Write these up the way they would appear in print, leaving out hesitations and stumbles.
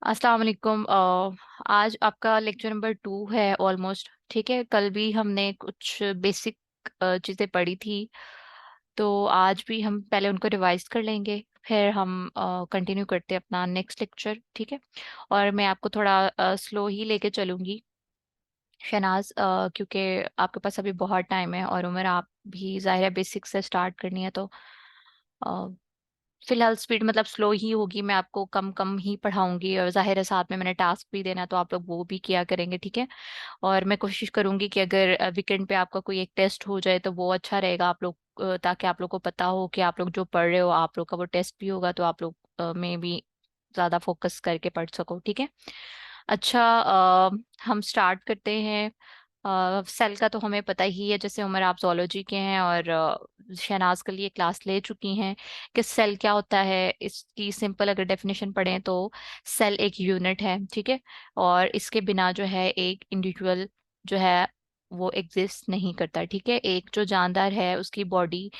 अस्सलाम वालेकुम। आज आपका लेक्चर नंबर 2 है ऑलमोस्ट। ठीक है, कल भी हमने कुछ बेसिक चीज़ें पढ़ी थी, तो आज भी हम पहले उनको रिवाइज कर लेंगे, फिर हम कंटिन्यू करते हैं अपना नेक्स्ट लेक्चर। ठीक है, और मैं आपको थोड़ा स्लो ही लेके चलूँगी शहनाज, क्योंकि आपके पास अभी बहुत टाइम है और उम्र आप भी ज़ाहिर है बेसिक से स्टार्ट करनी है, तो फिलहाल स्पीड मतलब स्लो ही होगी। मैं आपको कम कम ही पढ़ाऊंगी और जाहिर है साथ में मैंने टास्क भी देना है, तो आप लोग वो भी किया करेंगे। ठीक है, और मैं कोशिश करूंगी कि अगर वीकेंड पे आपका कोई एक टेस्ट हो जाए तो वो अच्छा रहेगा आप लोग, ताकि आप लोग को पता हो कि आप लोग जो पढ़ रहे हो आप लोग का वो टेस्ट भी होगा, तो आप लोग में भी ज़्यादा फोकस करके पढ़ सको। ठीक है, अच्छा, हम स्टार्ट करते हैं। सेल का तो हमें पता ही है, जैसे उमर आप जोलॉजी के हैं और शहनाज के लिए क्लास ले चुकी हैं कि सेल क्या होता है। इसकी सिंपल अगर डेफिनेशन पढ़ें तो सेल एक यूनिट है। ठीक है, और इसके बिना जो है एक इंडिविजुअल जो है वो एग्जिस्ट नहीं करता। ठीक है, एक जो जानदार है उसकी बॉडी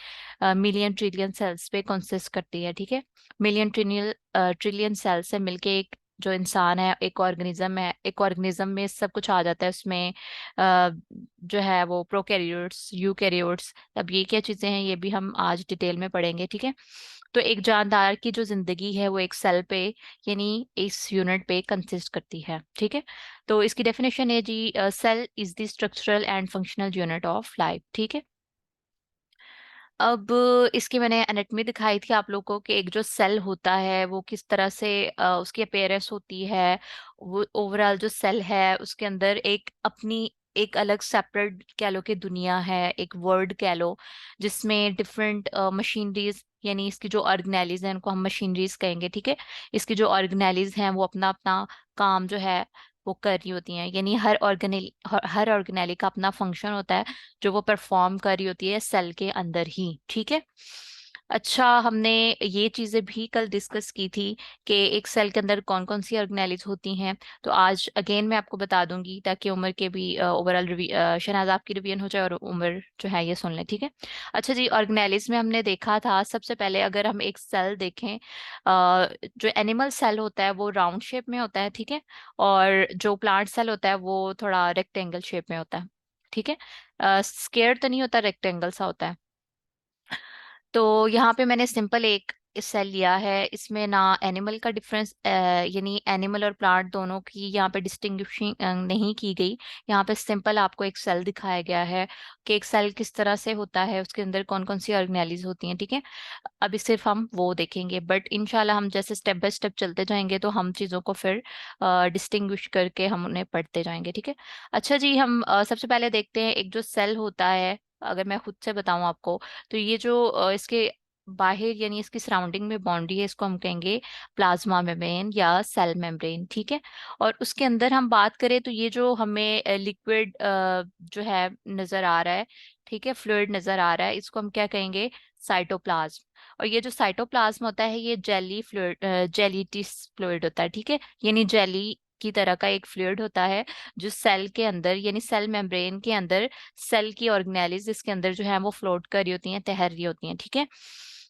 मिलियन ट्रिलियन सेल्स पे कंसिस्ट करती है। ठीक है, मिलियन ट्रिलियन ट्रिलियन सेल से मिलके एक जो इंसान है, एक ऑर्गेनिज्म है। एक ऑर्गेनिज्म में सब कुछ आ जाता है उसमें, जो है वो प्रोकैरियोट्स, यूकैरियोट्स। अब ये क्या चीजें हैं ये भी हम आज डिटेल में पढ़ेंगे। ठीक है, तो एक जानदार की जो जिंदगी है वो एक सेल पे यानी इस यूनिट पे कंसिस्ट करती है। ठीक है, तो इसकी डेफिनेशन है जी, cell is the structural and functional unit of life. ठीक है, अब इसकी मैंने एनाटॉमी दिखाई थी आप लोगों को कि एक जो सेल होता है वो किस तरह से उसकी अपीयरेंस होती है। वो ओवरऑल जो सेल है उसके अंदर एक अपनी एक अलग सेपरेट कह लो कि दुनिया है, एक वर्ल्ड कह लो, जिसमें डिफरेंट मशीनरीज यानी इसकी जो ऑर्गेनेलीज हैं उनको हम मशीनरीज कहेंगे। ठीक है, इसकी जो ऑर्गेनेलीज हैं वो अपना अपना काम जो है वो कर रही होती हैं, यानी हर ऑर्गेनेली का अपना फंक्शन होता है जो वो परफॉर्म कर रही होती है सेल के अंदर ही। ठीक है, अच्छा, हमने ये चीजें भी कल डिस्कस की थी कि एक सेल के अंदर कौन कौन सी ऑर्गेनेलीज होती हैं, तो आज अगेन मैं आपको बता दूंगी ताकि उम्र के भी ओवरऑल शहनाज आपकी रिवीजन हो जाए और उम्र जो है ये सुन ले। ठीक है, अच्छा जी, ऑर्गेनेलीज में हमने देखा था सबसे पहले अगर हम एक सेल देखें, जो एनिमल सेल होता है वो राउंड शेप में होता है। ठीक है, और जो प्लांट सेल होता है वो थोड़ा रेक्टेंगल शेप में होता है। ठीक है, स्क्वायर तो नहीं होता, रेक्टेंगल सा होता है। तो यहाँ पे मैंने सिंपल एक सेल लिया है, इसमें ना एनिमल का डिफरेंस यानी एनिमल और प्लांट दोनों की यहाँ पे डिस्टिंग्विशिंग नहीं की गई। यहाँ पे सिंपल आपको एक सेल दिखाया गया है कि एक सेल किस तरह से होता है, उसके अंदर कौन कौन सी ऑर्गेनेलीज होती हैं। ठीक है, अभी सिर्फ हम वो देखेंगे, बट इंशाल्लाह हम जैसे स्टेप बाय स्टेप चलते जाएंगे तो हम चीज़ों को फिर डिस्टिंग्विश करके हम उन्हें पढ़ते जाएंगे। ठीक है, अच्छा जी, हम सबसे पहले देखते हैं एक जो सेल होता है। अगर मैं खुद से बताऊं आपको, तो ये जो इसके बाहर यानी इसकी सराउंडिंग में बाउंड्री है, इसको हम कहेंगे प्लाज्मा मेम्ब्रेन या सेल मेम्ब्रेन। ठीक है, और उसके अंदर हम बात करें तो ये जो हमें लिक्विड जो है नजर आ रहा है, ठीक है, फ्लूइड नजर आ रहा है, इसको हम क्या कहेंगे, साइटोप्लाज्म। और ये जो साइटोप्लाज्म होता है ये जेली फ्लूइड, जेलीटिस फ्लूइड होता है। ठीक है, यानी जेली की तरह का एक फ्लूइड होता है जो सेल के अंदर यानी सेल मेम्ब्रेन के अंदर सेल की ऑर्गेनेलिज इसके अंदर जो है वो फ्लोट कर रही होती हैं, तैर रही होती हैं। ठीक है,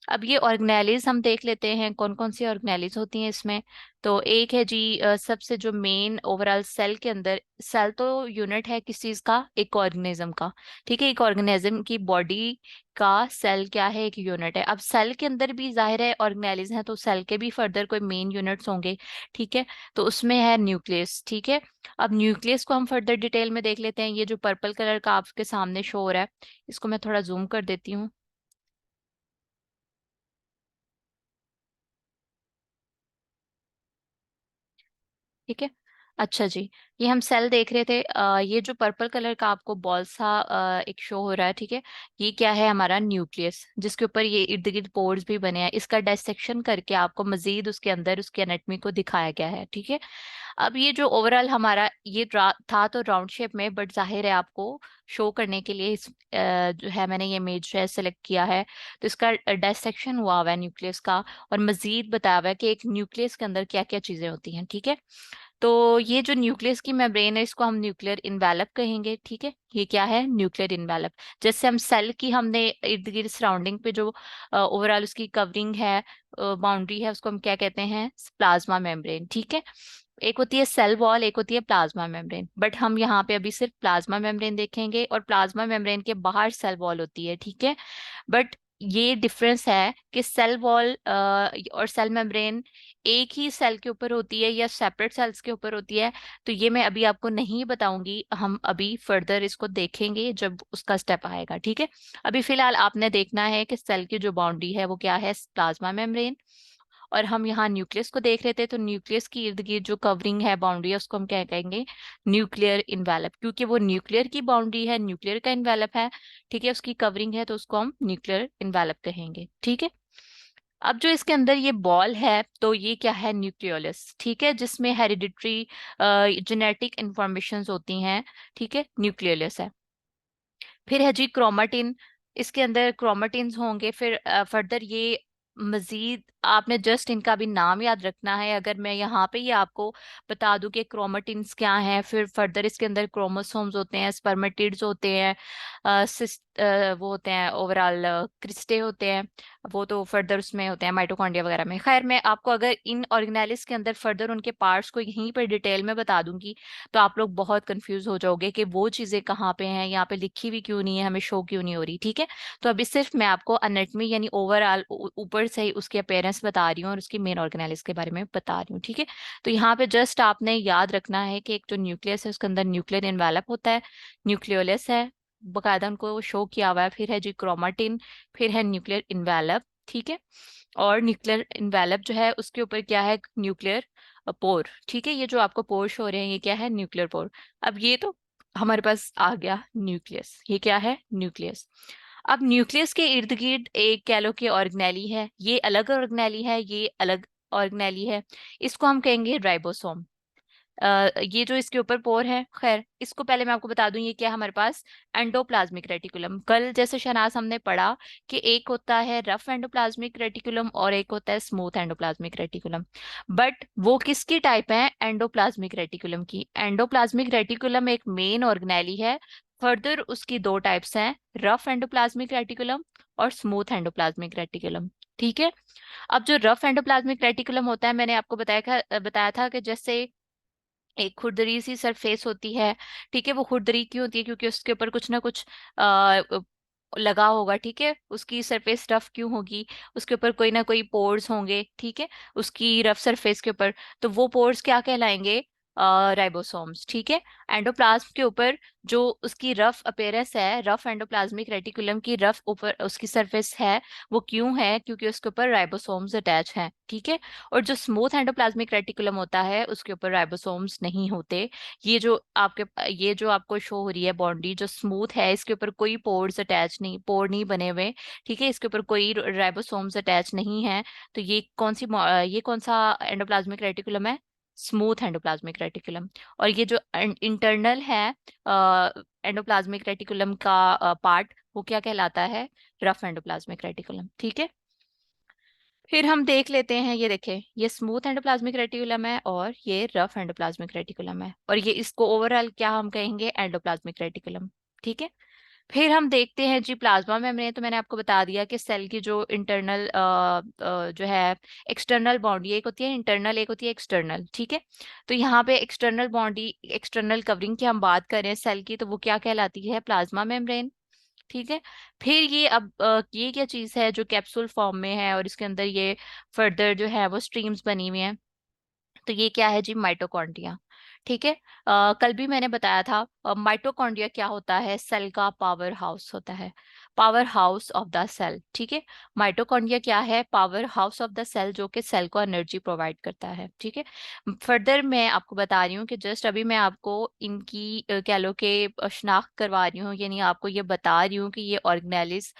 अब ये ऑर्गेनेलिज हम देख लेते हैं कौन कौन सी ऑर्गेनेलिज होती हैं इसमें। तो एक है जी, सबसे जो मेन ओवरऑल सेल के अंदर, सेल तो यूनिट है किस चीज का, एक ऑर्गेनिज्म का। ठीक है, एक ऑर्गेनिज्म की बॉडी का सेल क्या है, एक यूनिट है। अब सेल के अंदर भी जाहिर है ऑर्गेनेलिज हैं, तो सेल के भी फर्दर कोई मेन यूनिट्स होंगे। ठीक है, तो उसमें है न्यूक्लियस। ठीक है, अब न्यूक्लियस को हम फर्दर डिटेल में देख लेते हैं। ये जो पर्पल कलर का आपके सामने शो हो रहा है, इसको मैं थोड़ा जूम कर देती हूँ। ठीक है, अच्छा जी, ये हम सेल देख रहे थे। ये जो पर्पल कलर का आपको बॉल सा एक शो हो रहा है, ठीक है, ये क्या है, हमारा न्यूक्लियस, जिसके ऊपर ये इर्द गिर्द पोर्स भी बने हैं। इसका डायसेक्शन करके आपको मजीद उसके अंदर उसकी एनाटॉमी को दिखाया गया है। ठीक है, अब ये जो ओवरऑल हमारा ये था तो राउंड शेप में, बट जाहिर है आपको शो करने के लिए जो है मैंने ये इमेज है सेलेक्ट किया है, तो इसका डायसेक्शन हुआ हुआ है न्यूक्लियस का, और मजीद बताया हुआ है कि एक न्यूक्लियस के अंदर क्या क्या चीजें होती हैं। ठीक है, तो ये जो न्यूक्लियस की मेम्ब्रेन है इसको हम न्यूक्लियर इन्वेलप कहेंगे, ठीक है। ये क्या है? Nuclear envelope. जैसे हम सेल की हमने इर्द गिर्द सराउंडिंग पे जो ओवरऑल उसकी कवरिंग है, बाउंड्री है, उसको हम क्या कहते हैं? प्लाज्मा मेम्ब्रेन, ठीक है। एक होती है सेल वॉल, एक होती है प्लाज्मा मेम्ब्रेन, बट हम यहाँ पे अभी सिर्फ प्लाज्मा मेम्ब्रेन देखेंगे, और प्लाज्मा मेम्ब्रेन के बाहर सेल वॉल होती है, ठीक है। बट ये डिफरेंस है कि सेल वॉल और सेल मेम्ब्रेन एक ही सेल के ऊपर होती है या सेपरेट सेल्स के ऊपर होती है, तो ये मैं अभी आपको नहीं बताऊंगी, हम अभी फर्दर इसको देखेंगे जब उसका स्टेप आएगा, ठीक है। अभी फिलहाल आपने देखना है कि सेल की जो बाउंड्री है वो क्या है? Plasma membrane. और हम यहाँ न्यूक्लियस को देख रहे थे, तो न्यूक्लियस की इर्द गिर्द जो कवरिंग है, बाउंड्री है, उसको हम क्या कहेंगे? न्यूक्लियर इन्वेलप, क्योंकि वो न्यूक्लियर की बाउंड्री है, न्यूक्लियर का इन्वेलप है, ठीक है, उसकी कवरिंग है, तो उसको हम न्यूक्लियर इन्वेलप कहेंगे, ठीक है। अब जो इसके अंदर ये बॉल है, तो ये क्या है? न्यूक्लियोलस, ठीक है, जिसमें हेरिडिटरी जेनेटिक इंफॉर्मेशन होती हैं, ठीक है, न्यूक्लियोलस है। फिर है जी क्रोमाटिन, इसके अंदर क्रोमाटिन्स होंगे। फिर फर्दर ये मजीद आपने जस्ट इनका भी नाम याद रखना है। अगर मैं यहाँ पे ये आपको बता दूं कि क्रोमाटिन्स क्या हैं, फिर फर्दर इसके अंदर क्रोमोसोम्स होते हैं, स्पर्मेटिड्स होते हैं, वो होते हैं ओवरऑल, क्रिस्टे होते हैं, वो तो फर्दर उसमें होते हैं माइटोकॉन्ड्रिया वगैरह में। खैर मैं आपको अगर इन ऑर्गेनेलिस के अंदर फर्दर उनके पार्ट्स को यहीं पर डिटेल में बता दूंगी तो आप लोग बहुत कंफ्यूज हो जाओगे कि वो चीजें कहाँ पे हैं, यहाँ पे लिखी हुई क्यों नहीं है, हमें शो क्यों नहीं हो रही, ठीक है। तो अभी सिर्फ मैं आपको एनाटॉमी यानी ओवरऑल ऊपर से ही उसकी अपीयरेंस बता रही हूँ और उसकी मेन ऑर्गेनेलिस के बारे में बता रही हूँ, ठीक है। तो यहाँ पे जस्ट आपने याद रखना है कि एक जो न्यूक्लियस है उसके अंदर न्यूक्लियर इन्वेलप होता है, न्यूक्लियोलस है, बकायदा उनको शो किया हुआ है, फिर है जी क्रोमाटिन, फिर है न्यूक्लियर इन्वेलप, ठीक है। और न्यूक्लियर इन्वेलप जो है उसके ऊपर क्या है? न्यूक्लियर पोर, ठीक है। ये जो आपको पोर शो हो रहे हैं ये क्या है? Nuclear pore. अब ये तो हमारे पास आ गया न्यूक्लियस, ये क्या है? न्यूक्लियस। अब न्यूक्लियस के इर्द गिर्द एक कह लो कि ऑर्गेनेली है, ये अलग ऑर्गेनेली है, ये अलग ऑर्गेनेली है, इसको हम कहेंगे राइबोसोम। ये जो इसके ऊपर पोर है, खैर इसको पहले मैं आपको बता दूं ये क्या है हमारे पास? Endoplasmic reticulum. कल जैसे शहनाज हमने पढ़ा कि एक होता है रफ एंडोप्लाज्मिक रेटिकुलम और एक होता है स्मूथ एंडोप्लाज्मिक रेटिकुलम, बट वो किसकी टाइप है? एंडोप्लाज्मिक रेटिकुलम की। एंडोप्लाज्मिक रेटिकुलम एक मेन ऑर्गेनेली है। फर्दर उसकी दो टाइप्स हैं, रफ एंडोप्लाज्मिक रेटिकुलम और स्मूथ एंडोप्लाज्मिक रेटिकुलम, ठीक है। अब जो रफ एंडोप्लाज्मिक रेटिकुलम होता है, मैंने आपको बताया था कि जैसे एक खुरदरी सी सरफेस होती है, ठीक है। वो खुरदरी क्यों होती है? क्योंकि उसके ऊपर कुछ ना कुछ आ, लगा होगा, ठीक है। उसकी सरफेस रफ क्यों होगी? उसके ऊपर कोई ना कोई पोर्स होंगे, ठीक है, उसकी रफ सरफेस के ऊपर। तो वो पोर्स क्या कहलाएंगे? राइबोसोम्स, ठीक है। एंडोप्लाज्म के ऊपर जो उसकी रफ अपेयरेंस है, रफ एंडोप्लाज्मिक रेटिकुलम की रफ ऊपर उसकी सरफेस है, वो क्यों है? क्योंकि उसके ऊपर राइबोसोम्स अटैच हैं, ठीक है। और जो स्मूथ एंडोप्लाज्मिक रेटिकुलम होता है उसके ऊपर राइबोसोम्स नहीं होते। ये जो आपको शो हो रही है बाउंड्री जो स्मूथ है, इसके ऊपर कोई पोर नहीं बने हुए, ठीक है, इसके ऊपर कोई राइबोसोम्स अटैच नहीं है। तो ये कौन सा एंडोप्लाज्मिक रेटिकुलम है? Smooth endoplasmic reticulum. और ये जो इंटरनल है एंडोप्लाज्मिक रेटिकुलम का पार्ट, वो क्या कहलाता है? रफ एंडोप्लाज्मिक रेटिकुलम, ठीक है। फिर हम देख लेते हैं, ये देखें, ये स्मूथ एंडोप्लाज्मिक रेटिकुलम है और ये रफ एंडोप्लाज्मिक रेटिकुलम है, और ये इसको ओवरऑल क्या हम कहेंगे? एंडोप्लाज्मिक रेटिकुलम, ठीक है। फिर हम देखते हैं जी प्लाज्मा मेम्ब्रेन। तो मैंने आपको बता दिया कि सेल की जो इंटरनल जो है एक्सटर्नल बाउंड्री, एक होती है इंटरनल, एक होती है एक्सटर्नल, ठीक है। तो यहाँ पे एक्सटर्नल बाउंड्री, एक्सटर्नल कवरिंग की हम बात करें सेल की, तो वो क्या कहलाती है? प्लाज्मा मेम्ब्रेन, ठीक है। फिर ये अब ये क्या चीज है जो कैप्सूल फॉर्म में है और इसके अंदर ये फर्दर जो है वो स्ट्रीम्स बनी हुई हैं, तो ये क्या है जी? माइटोकॉन्ड्रिया, ठीक है। कल भी मैंने बताया था माइटोकॉन्ड्रिया क्या होता है? सेल का पावर हाउस होता है, power house of the cell, ठीक है। माइटोकॉन्ड्रिया क्या है? Power house of the cell, जो कि सेल को एनर्जी प्रोवाइड करता है, ठीक है। फर्दर मैं आपको बता रही हूँ कि जस्ट अभी मैं आपको इनकी कह लो कि शनाख्त करवा रही हूँ, यानी आपको ये बता रही हूँ कि ये ऑर्गेनेलिस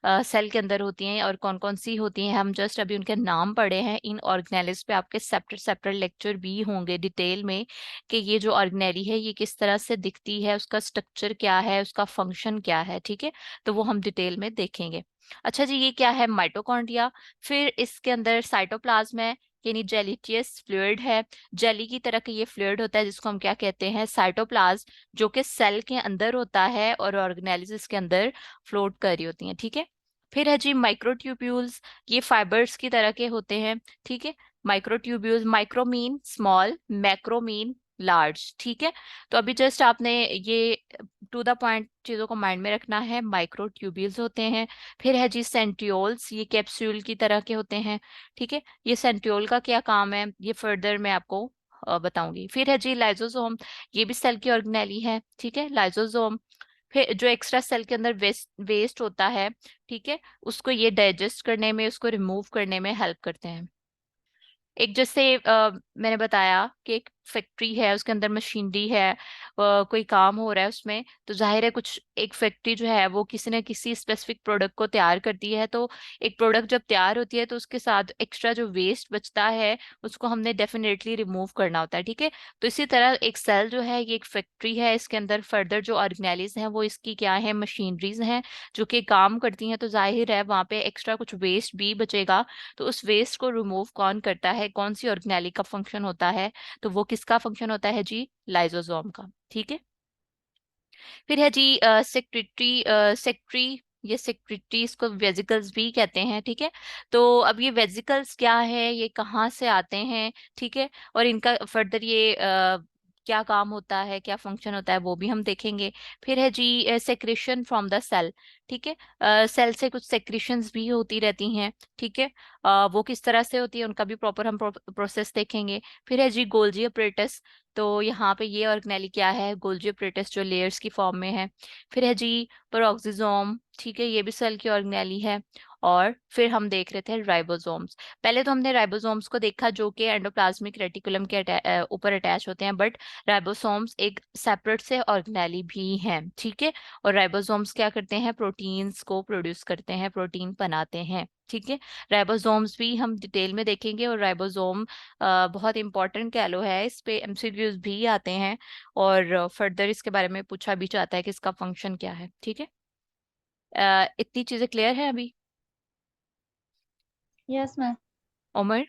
सेल के अंदर होती हैं और कौन कौन सी होती हैं। हम जस्ट अभी उनके नाम पढ़े हैं। इन ऑर्गेनेलिस पे आपके सेपरेट सेपरेट लेक्चर भी होंगे डिटेल में कि ये जो ऑर्गेनेली है ये किस तरह से दिखती है, उसका स्ट्रक्चर क्या है, उसका फंक्शन क्या है, ठीक है। तो वो हम डिटेल में देखेंगे। अच्छा जी, ये क्या है? माइटोकॉन्ड्रिया। फिर इसके अंदर साइटोप्लाज्म है, यानी जेलिटियस फ्लूइड है। जेली की तरह का ये फ्लूइड होता है जिसको हम क्या कहते हैं, साइटोप्लाज्म, जो कि सेल के अंदर होता है और ऑर्गेनेल्स के अंदर फ्लोट कर रही होती हैं, ठीक है। फिर है जी माइक्रोट्यूब्यूल्स, ये फाइबर्स की तरह के होते हैं, ठीक है। Microtubules, micro mean small, macro mean large, ठीक है। तो अभी जस्ट आपने ये टू द पॉइंट चीजों को माइंड में रखना है। माइक्रोट्यूब्यूल्स होते हैं। फिर है जी सेंट्रियोल्स, ये कैप्सूल की तरह के होते हैं, ठीक है। ये सेंट्रियोल का क्या काम है ये फर्दर मैं आपको बताऊंगी। फिर है जी लाइजोसोम, ये भी सेल की ऑर्गेनेली है, ठीक है, लाइजोसोम। फिर जो एक्स्ट्रा सेल के अंदर वेस्ट वेस्ट होता है, ठीक है, उसको ये डाइजेस्ट करने में, उसको रिमूव करने में हेल्प करते हैं। एक जैसे मैंने बताया कि एक फैक्ट्री है, उसके अंदर मशीनरी है, कोई काम हो रहा है उसमें, तो जाहिर है कुछ एक फैक्ट्री जो है वो किसी न किसी स्पेसिफिक प्रोडक्ट को तैयार करती है। तो एक प्रोडक्ट जब तैयार होती है तो उसके साथ एक्स्ट्रा जो वेस्ट बचता है उसको हमने डेफिनेटली रिमूव करना होता है, ठीक है। तो इसी तरह एक सेल जो है ये एक फैक्ट्री है, इसके अंदर फर्दर जो ऑर्गेनेलिज हैं वो इसकी क्या है, मशीनरीज हैं जो कि काम करती हैं। तो जाहिर है वहाँ पे एक्स्ट्रा कुछ वेस्ट भी बचेगा। तो उस वेस्ट को रिमूव कौन करता है, कौन सी ऑर्गेनेली का फंक्शन होता है, तो वो किसका फंक्शन होता है जी, लाइजोसोम का, ठीक है। फिर है जी सेक्रेटरी, सेक्रेटरी, ये सेक्रेटरी इसको वेजिकल्स भी कहते हैं, ठीक है। तो अब ये वेजिकल्स क्या है, ये कहाँ से आते हैं, ठीक है, और इनका फर्दर ये क्या काम होता है, क्या फंक्शन होता है वो भी हम देखेंगे। फिर है जी सेक्रेशन फ्रॉम द सेल, ठीक है। सेल से कुछ सेक्रेशंस भी होती रहती हैं, ठीक है। वो किस तरह से होती है उनका भी प्रॉपर हम प्रोसेस देखेंगे। फिर है जी गोल्जी अपरेटस, तो यहाँ पे ये ऑर्गेनेली क्या है, गोल्जी अपरेटस, जो लेयर्स की फॉर्म में है। फिर है जी पेरोक्सिसोम, ठीक है, ये भी सेल की ऑर्गेनेली है। और फिर हम देख रहे थे राइबोसोम्स। पहले तो हमने राइबोसोम्स को देखा जो कि एंडोप्लाज्मिक रेटिकुलम के ऊपर अटैच होते हैं, बट राइबोसोम्स एक सेपरेट से ऑर्गेनेली भी हैं, ठीक है। और राइबोसोम्स क्या करते हैं, प्रोटीन्स को प्रोड्यूस करते हैं, प्रोटीन बनाते हैं, ठीक है। राइबोसोम्स भी हम डिटेल में देखेंगे। और राइबोसोम बहुत इंपॉर्टेंट कह लो है, इस पे एमसीक्यूज भी आते हैं और फर्दर इसके बारे में पूछा भी जाता है कि इसका फंक्शन क्या है, ठीक है। इतनी चीजें क्लियर है अभी, यस मैम। उमर?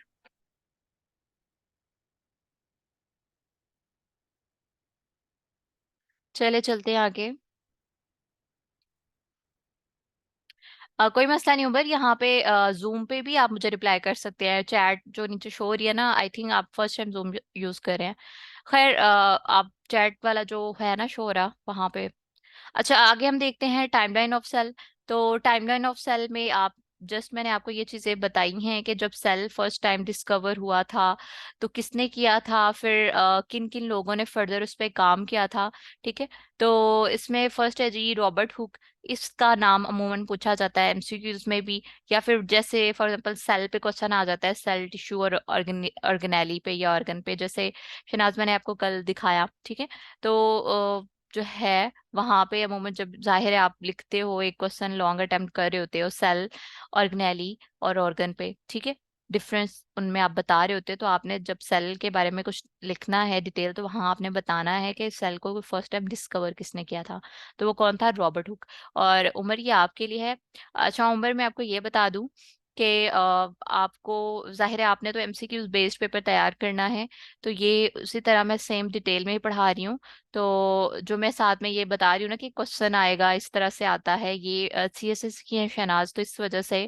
चले चलते हैं आगे। कोई मसला नहीं उमर, यहाँ पे जूम पे भी आप मुझे रिप्लाई कर सकते हैं। चैट जो नीचे शो हो रही है ना, आई थिंक आप फर्स्ट टाइम जूम यूज कर रहे हैं। खैर आप चैट वाला जो है ना शो हो रहा वहाँ पे। अच्छा आगे हम देखते हैं टाइमलाइन ऑफ सेल। तो टाइमलाइन ऑफ सेल में आप जस्ट मैंने आपको ये चीजें बताई हैं कि जब सेल फर्स्ट टाइम डिस्कवर हुआ था तो किसने किया था, फिर किन किन लोगों ने फर्दर उस पर काम किया था, ठीक है। तो इसमें फर्स्ट है जी रॉबर्ट हुक, इसका नाम अमूमन पूछा जाता है एमसीक्यूज में भी, या फिर जैसे फॉर एग्जांपल सेल पे क्वेश्चन आ जाता है, सेल टिश्यू और ऑर्गेनेली पे या ऑर्गन पे, जैसे शनाज मैंने आपको कल दिखाया, ठीक है। तो जो है वहां पे अमूमन जब जाहिर है आप लिखते हो एक क्वेश्चन लॉन्ग अटेम्प्ट कर रहे होते हो सेल, ऑर्गेनेली और ऑर्गन पे, ठीक है, डिफरेंस उनमें आप बता रहे होते हो, तो आपने जब सेल के बारे में कुछ लिखना है डिटेल तो वहां आपने बताना है कि सेल को फर्स्ट टाइम डिस्कवर किसने किया था। तो वो कौन था, रॉबर्ट हुक। और उमर ये आपके लिए है। अच्छा उमर मैं आपको ये बता दूं कि आपको जाहिर है आपने तो एमसीक्यूज बेस्ड पेपर तैयार करना है, तो ये उसी तरह मैं सेम डिटेल में ही पढ़ा रही हूँ। तो जो मैं साथ में ये बता रही हूँ ना कि क्वेश्चन आएगा इस तरह से आता है, ये सीएसएस की है शहनाज, तो इस वजह से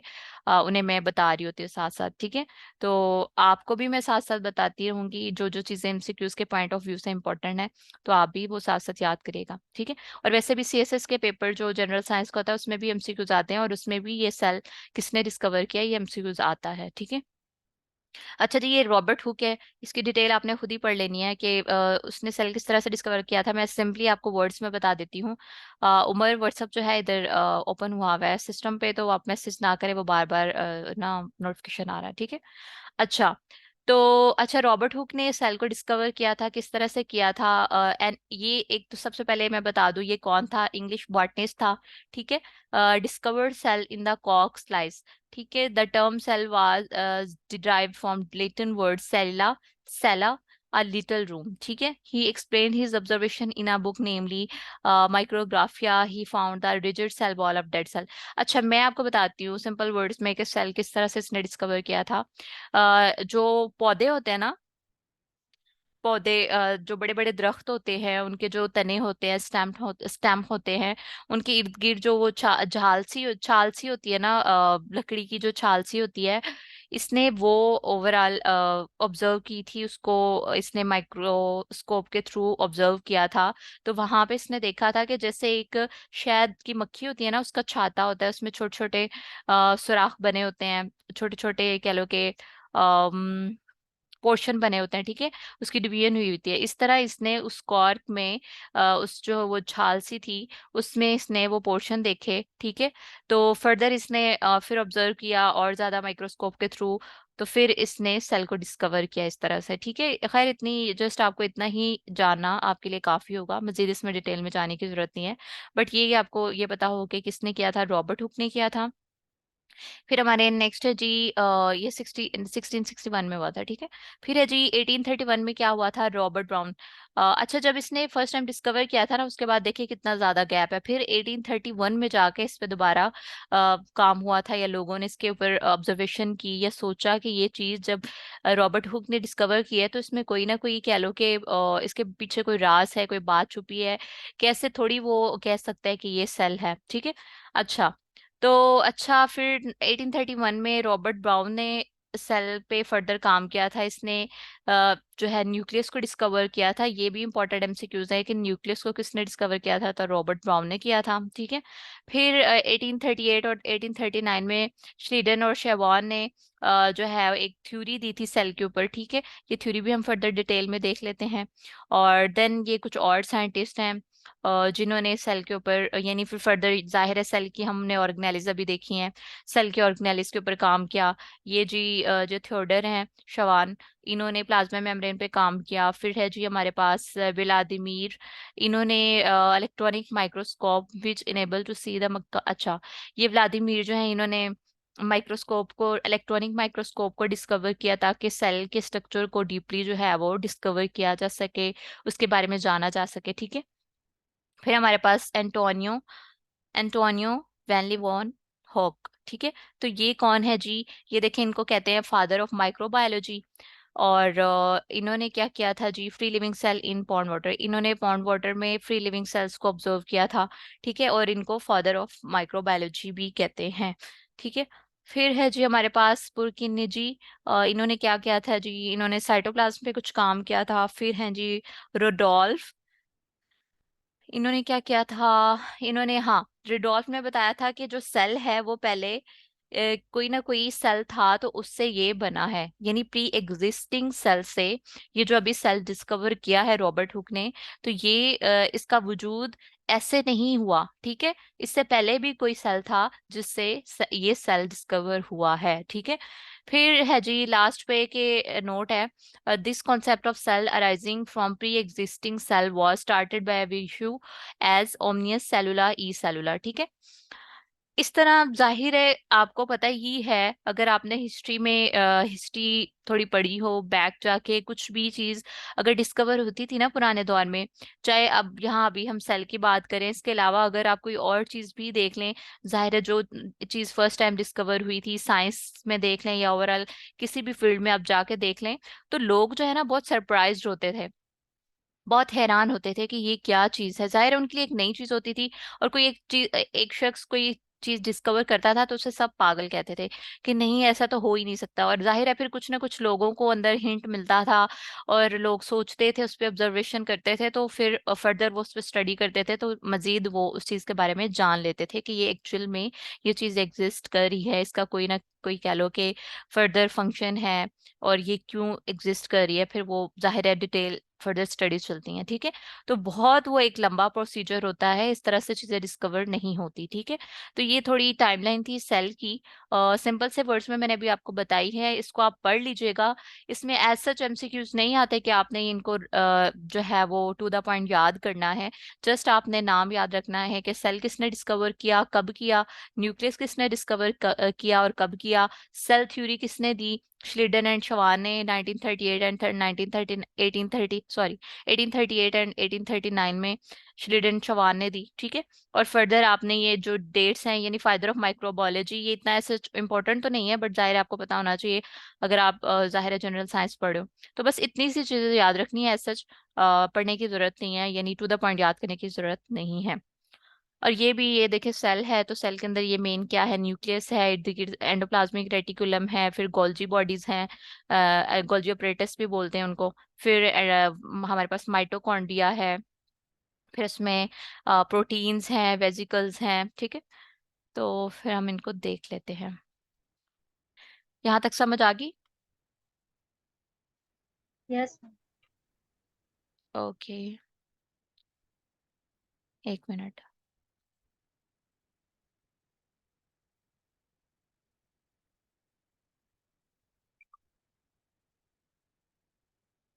उन्हें मैं बता रही होती हूँ साथ साथ, ठीक है। तो आपको भी मैं साथ साथ बताती रहूंगी जो जो चीज़ें एमसीक्यूज के पॉइंट ऑफ व्यू से इंपॉर्टेंट है, तो आप भी वो साथ साथ याद करिएगा, ठीक है। और वैसे भी सीएसएस के पेपर जो जनरल साइंस का होता है उसमें भी एमसीक्यूज आते हैं और उसमें भी ये सेल किसने डिस्कवर किया ये एमसीक्यूज आता है, ठीक है। अच्छा जी ये रॉबर्ट हुक है, इसकी डिटेल आपने खुद ही पढ़ लेनी है कि उसने सेल किस तरह से डिस्कवर किया था। मैं सिंपली आपको वर्ड्स में बता देती हूँ। उमर व्हाट्सअप जो है इधर ओपन हुआ हुआ है सिस्टम पे, तो आप मैसेज ना करें, वो बार बार ना नोटिफिकेशन आ रहा है, ठीक है। अच्छा तो अच्छा रॉबर्ट हुक ने सेल को डिस्कवर किया था, किस तरह से किया था, एंड ये एक तो सबसे पहले मैं बता दूं ये कौन था, इंग्लिश बॉटनिस्ट था, ठीक है। डिस्कवर्ड सेल इन द कॉक स्लाइस, ठीक है। The term cell was derived from Latin word cella, cella, a little room, ठीक है. He explained his observation in a book, namely Micrographia. He found the rigid cell wall of dead cell. अच्छा, मैं आपको बताती हूँ simple words में कि cell किस तरह से इसने डिस्कवर किया था. जो पौधे होते हैं ना, पौधे, जो बड़े बड़े दरख्त होते हैं, उनके जो तने होते हैं, स्टैम्प होते हैं, उनके इर्द गिर्द जो वो छाल सी होती है ना, लकड़ी की जो छाल सी होती है, इसने वो ओवरऑल ऑब्जर्व की थी उसको. इसने माइक्रोस्कोप के थ्रू ऑब्जर्व किया था. तो वहां पे इसने देखा था कि जैसे एक शहद की मक्खी होती है ना, उसका छाता होता है, उसमें छोटे छोटे सुराख बने होते हैं, छोटे छोटे कह लो के पोर्शन बने होते हैं, ठीक है. उसकी डिवीजन हुई होती है. इस तरह इसने उस कॉर्क में उस जो वो छाल सी थी, उसमें इसने वो पोर्शन देखे, ठीक है. तो फर्दर इसने फिर ऑब्जर्व किया और ज्यादा माइक्रोस्कोप के थ्रू. तो फिर इसने सेल को डिस्कवर किया इस तरह से, ठीक है. खैर, इतनी जस्ट आपको इतना ही जानना आपके लिए काफी होगा, मजीद इसमें डिटेल में जाने की जरूरत नहीं है. बट ये आपको ये पता हो कि किसने किया था, रॉबर्ट हुक ने किया था. फिर हमारे नेक्स्ट है जी, ये 1661 में हुआ था, ठीक है. फिर है जी 1831 में क्या हुआ था, रॉबर्ट ब्राउन. अच्छा, जब इसने फर्स्ट टाइम डिस्कवर किया था ना, उसके बाद देखिए कितना ज्यादा गैप है. फिर 1831 में जाके इस पे दोबारा काम हुआ था, या लोगों ने इसके ऊपर ऑब्जर्वेशन की, या सोचा कि ये चीज जब रॉबर्ट हुक ने डिस्कवर की है, तो इसमें कोई ना कोई कह लो कि इसके पीछे कोई राज है, कोई बात छुपी है. कैसे थोड़ी वो कह सकता है कि ये सेल है, ठीक है. अच्छा, तो अच्छा, फिर 1831 में रॉबर्ट ब्राउन ने सेल पे फर्दर काम किया था. इसने जो है न्यूक्लियस को डिस्कवर किया था. ये भी इंपॉर्टेंट एमसीक्यूज है कि न्यूक्लियस को किसने डिस्कवर किया था, तो रॉबर्ट ब्राउन ने किया था, ठीक है. फिर 1838 और 1839 में श्लीडन और शेवान ने जो है एक थ्योरी दी थी सेल के ऊपर, ठीक है. ये थ्योरी भी हम फर्दर डिटेल में देख लेते हैं. और देन ये कुछ और साइंटिस्ट हैं जिन्होंने सेल के ऊपर, यानी फिर फर्दर जाहिर है सेल की हमने ऑर्गेनेलिज अभी देखी हैं, सेल के ऑर्गेनेलिज के ऊपर काम किया. ये जी जो थियोडर हैं शवान, इन्होंने प्लाज्मा मेम्ब्रेन पे काम किया. फिर है जी हमारे पास व्लादिमीर, इन्होंने electronic microscope which enable to see the मक्का. अच्छा, ये व्लादिमीर जो है, इन्होंने माइक्रोस्कोप को, इलेक्ट्रॉनिक माइक्रोस्कोप को डिस्कवर किया ताकि सेल के स्ट्रक्चर को डीपली जो है वो डिस्कवर किया जा सके, उसके बारे में जाना जा सके, ठीक है. फिर हमारे पास एंटोनियो एंटोनियो वैनली वॉन हॉक, ठीक है. तो ये कौन है जी, ये देखें, इनको कहते हैं फादर ऑफ माइक्रोबायोलॉजी. और इन्होंने क्या किया था जी, free living cell in pond water, इन्होंने पॉन्ड वाटर में फ्री लिविंग सेल्स को ऑब्जर्व किया था, ठीक है. और इनको फादर ऑफ माइक्रोबायोलॉजी भी कहते हैं, ठीक है. फिर है जी हमारे पास पुरकिनी जी. इन्होंने क्या किया था जी, इन्होंने साइटोप्लाज्म पे कुछ काम किया था. फिर हैं जी रोडोल्फ, इन्होंने क्या किया था, इन्होंने, हाँ, रिडोल्फ ने बताया था कि जो सेल है वो पहले कोई ना कोई सेल था, तो उससे ये बना है, यानी प्री एग्जिस्टिंग सेल से. ये जो अभी सेल डिस्कवर किया है रॉबर्ट हुक ने, तो ये इसका वजूद ऐसे नहीं हुआ, ठीक है. इससे पहले भी कोई सेल था जिससे ये सेल डिस्कवर हुआ है, ठीक है. फिर है जी लास्ट पे के नोट है, this concept of cell arising from pre existing cell was started by Virchow as omnis cellula e cellula, ठीक है. इस तरह जाहिर है आपको पता ही है, अगर आपने हिस्ट्री में हिस्ट्री थोड़ी पढ़ी हो, बैक जाके कुछ भी चीज अगर डिस्कवर होती थी ना पुराने दौर में, चाहे अब यहाँ अभी हम सेल की बात करें, इसके अलावा अगर आप कोई और चीज भी देख लें, जाहिर है जो चीज फर्स्ट टाइम डिस्कवर हुई थी साइंस में देख लें, या ओवरऑल किसी भी फील्ड में आप जाके देख लें, तो लोग जो है ना बहुत सरप्राइज्ड होते थे, बहुत हैरान होते थे कि ये क्या चीज है. जाहिर है उनके लिए एक नई चीज होती थी. और कोई एक चीज, एक शख्स कोई चीज डिस्कवर करता था तो उसे सब पागल कहते थे कि नहीं, ऐसा तो हो ही नहीं सकता. और जाहिर है फिर कुछ ना कुछ लोगों को अंदर हिंट मिलता था, और लोग सोचते थे, उस पर ऑब्जर्वेशन करते थे, तो फिर फर्दर वो उस पर स्टडी करते थे, तो मजीद वो उस चीज के बारे में जान लेते थे कि ये एक्चुअल में ये चीज एग्जिस्ट कर रही है, इसका कोई ना कोई कह लो कि फर्दर फंक्शन है, और ये क्यों एग्जिस्ट कर रही है. फिर वो जाहिर है डिटेल फर्दर स्टडीज चलती हैं, ठीक है. तो बहुत वो एक लंबा प्रोसीजर होता है, इस तरह से चीजें डिस्कवर नहीं होती, ठीक है. तो ये थोड़ी टाइमलाइन थी सेल की, सिंपल से वर्ड्स में मैंने अभी आपको बताई है, इसको आप पढ़ लीजिएगा. इसमें एज सच एमसीक्यूज नहीं आते कि आपने इनको जो है वो टू द पॉइंट याद करना है. जस्ट आपने नाम याद रखना है कि सेल किसने डिस्कवर किया, कब किया, न्यूक्लियस किसने डिस्कवर किया और कब किया, सेल थ्योरी किसने दी, श्लीडन एंड शवान ने 1938 एंड 1930 1830 सॉरी 1838 एंड 1839 में श्लीडन शवान ने दी, ठीक है। और फर्दर आपने ये जो डेट्स हैं, यानी फादर ऑफ माइक्रोबायोलॉजी, ये इतना ऐसे इंपॉर्टेंट तो नहीं है, बट जाहिर है आपको पता होना चाहिए अगर आप जाहिर है जनरल साइंस पढ़े हो। तो बस इतनी सी चीजें याद रखनी है, सच पढ़ने की जरूरत नहीं है, यानी टू द पॉइंट याद करने की जरूरत नहीं है। और ये भी, ये देखिए सेल है तो सेल के अंदर ये मेन क्या है, न्यूक्लियस है, इर्द गिर्द एंडोप्लाज्मिक रेटिकुलम है, फिर गोल्जी बॉडीज हैं, गोल्जी ऑपरेटस भी बोलते हैं उनको। फिर हमारे पास माइटोकॉन्ड्रिया है, फिर इसमें प्रोटीन्स हैं, वेजिकल्स हैं, ठीक है। तो फिर हम इनको देख लेते हैं। यहाँ तक समझ आ गई? यस। ओके, एक मिनट।